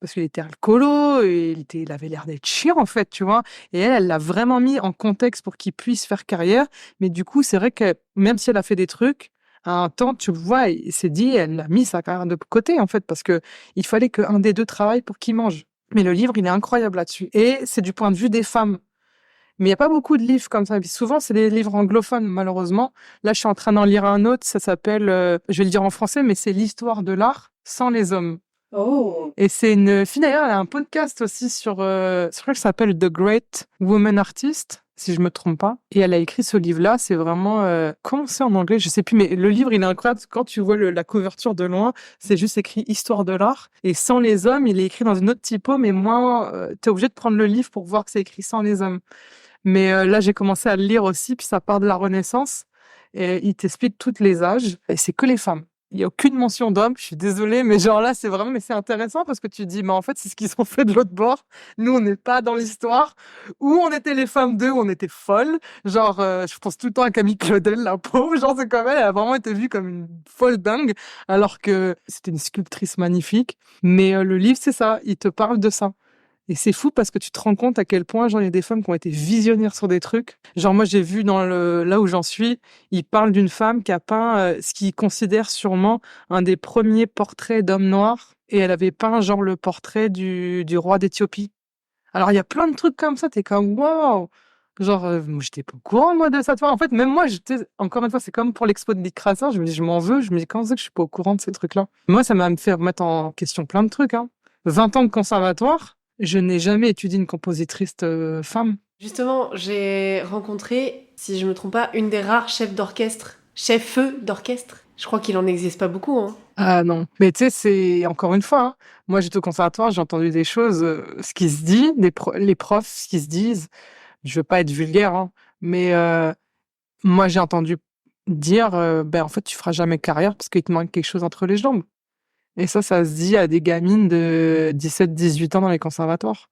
parce qu'il était alcoolo, et il avait l'air d'être chiant, en fait, tu vois. Et elle l'a vraiment mis en contexte pour qu'il puisse faire carrière. Mais du coup, c'est vrai que même si elle a fait des trucs, à un temps, tu vois, il s'est dit, elle a mis sa carrière de côté, en fait, parce que il fallait qu'un des deux travaille pour qu'il mange. Mais le livre, il est incroyable là-dessus. Et c'est du point de vue des femmes. Mais il n'y a pas beaucoup de livres comme ça. Et puis souvent, c'est des livres anglophones, malheureusement. Là, je suis en train d'en lire un autre. Ça s'appelle, je vais le dire en français, mais c'est l'histoire de l'art sans les hommes. Oh. Et c'est une fille, d'ailleurs, elle a un podcast aussi sur je crois que ça s'appelle The Great Woman Artist, si je me trompe pas. Et elle a écrit ce livre-là, c'est vraiment, comment c'est en anglais, je sais plus, mais le livre, il est incroyable. Quand tu vois la couverture de loin, c'est juste écrit Histoire de l'art. Et sans les hommes, il est écrit dans une autre typo, mais moins, t'es obligé de prendre le livre pour voir que c'est écrit sans les hommes. Mais là, j'ai commencé à le lire aussi, puis ça part de la Renaissance. Et il t'explique tous les âges, et c'est que les femmes. Il n'y a aucune mention d'homme, je suis désolée, mais genre là, c'est vraiment, mais c'est intéressant parce que tu dis, mais en fait, c'est ce qu'ils ont fait de l'autre bord. Nous, on n'est pas dans l'histoire où on était les femmes d'eux, où on était folles. Genre, je pense tout le temps à Camille Claudel, la pauvre. Genre, c'est comme elle a vraiment été vue comme une folle dingue, alors que c'était une sculptrice magnifique. Mais le livre, c'est ça, il te parle de ça. Et c'est fou parce que tu te rends compte à quel point, genre, il y a des femmes qui ont été visionnaires sur des trucs. Genre, moi, j'ai vu là où j'en suis, il parle d'une femme qui a peint ce qu'il considère sûrement un des premiers portraits d'hommes noirs. Et elle avait peint, genre, le portrait du roi d'Éthiopie. Alors, il y a plein de trucs comme ça, t'es comme, waouh! Genre, moi, j'étais pas au courant, moi, de ça, tu vois. En fait, même moi, encore une fois, c'est comme pour l'expo de Dick Grassin, je me dis, je m'en veux, je me dis, comment c'est que je suis pas au courant de ces trucs-là? Moi, ça m'a me fait remettre en question plein de trucs, hein. 20 ans de conservatoire, je n'ai jamais étudié une compositrice femme. Justement, j'ai rencontré, si je me trompe pas, une des rares chefs d'orchestre. Chef-feu d'orchestre. Je crois qu'il en existe pas beaucoup, hein. Ah non. Mais tu sais, c'est encore une fois, hein, moi, j'étais au conservatoire, j'ai entendu des choses, ce qui se dit, les profs, ce qu'ils se disent. Je veux pas être vulgaire, hein, mais moi, j'ai entendu dire, ben, en fait, tu feras jamais carrière parce qu'il te manque quelque chose entre les jambes. Et ça se dit à des gamines de 17, 18 ans dans les conservatoires.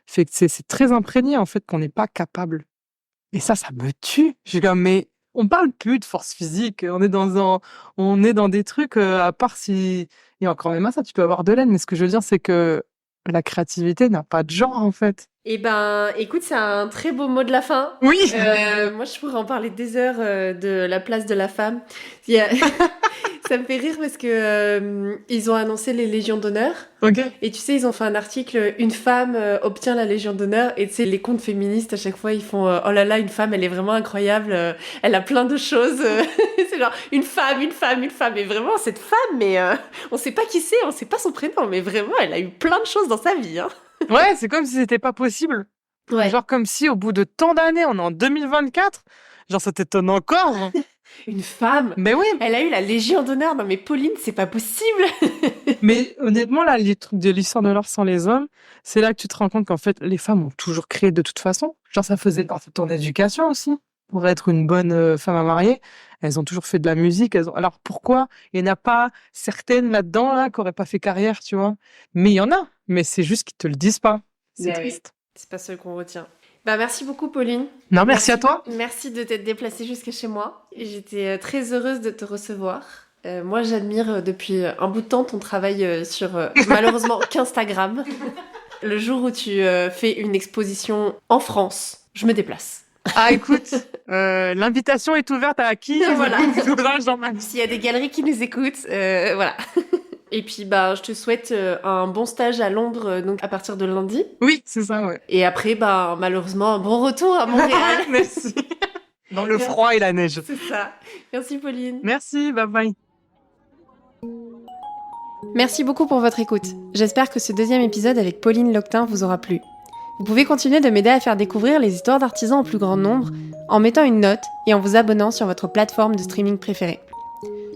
Fait que c'est très imprégné, en fait, qu'on n'est pas capable. Et ça me tue. Je suis comme, mais on parle plus de force physique. On est dans des trucs, à part si, et encore même à ça, tu peux avoir de l'aide, mais ce que je veux dire, c'est que la créativité n'a pas de genre, en fait. Eh ben, écoute, c'est un très beau mot de la fin. Oui! Moi, je pourrais en parler des heures de la place de la femme. Il y a- Ça me fait rire parce que ils ont annoncé les Légions d'honneur. Ok. Et tu sais, ils ont fait un article, une femme obtient la Légion d'honneur. Et tu sais, les comptes féministes, à chaque fois, ils font oh là là, une femme, elle est vraiment incroyable. Elle a plein de choses. C'est genre, une femme, une femme, une femme. Et vraiment, cette femme, mais on sait pas qui c'est, on sait pas son prénom. Mais vraiment, elle a eu plein de choses dans sa vie. Hein. Ouais, c'est comme si c'était pas possible. Ouais. Genre comme si au bout de tant d'années, on est en 2024, genre ça t'étonne encore. Hein. Une femme. Mais oui, Elle a eu la Légion d'honneur. Non mais Pauline, c'est pas possible. mais honnêtement, là, les trucs de l'histoire de l'art sans les hommes, c'est là que tu te rends compte qu'en fait, les femmes ont toujours créé de toute façon. Genre ça faisait partie de ton éducation aussi. Pour être une bonne femme à marier, elles ont toujours fait de la musique. Alors pourquoi il n'y en a pas certaines là-dedans là, qui n'auraient pas fait carrière, tu vois? Mais il y en a, mais c'est juste qu'ils te le disent pas. C'est Mais oui. triste. C'est pas ce qu'on retient. Bah merci beaucoup Pauline. Non, merci à toi. Merci de t'être déplacée jusqu'à chez moi. J'étais très heureuse de te recevoir. Moi j'admire depuis un bout de temps ton travail sur malheureusement qu'Instagram. Le jour où tu fais une exposition en France, je me déplace. Ah, écoute, l'invitation est ouverte à qui? Voilà. Jean-Max. S'il y a des galeries qui nous écoutent, voilà. Et puis, bah, je te souhaite un bon stage à Londres, donc à partir de lundi. Oui, c'est ça, ouais. Et après, bah, malheureusement, un bon retour à Montréal. Merci. Dans le froid et la neige. C'est ça. Merci, Pauline. Merci, bye bye. Merci beaucoup pour votre écoute. J'espère que ce deuxième épisode avec Pauline Loctin vous aura plu. Vous pouvez continuer de m'aider à faire découvrir les histoires d'artisans au plus grand nombre en mettant une note et en vous abonnant sur votre plateforme de streaming préférée.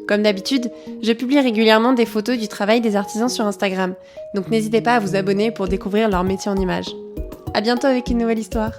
Comme d'habitude, je publie régulièrement des photos du travail des artisans sur Instagram, donc n'hésitez pas à vous abonner pour découvrir leur métier en images. À bientôt avec une nouvelle histoire.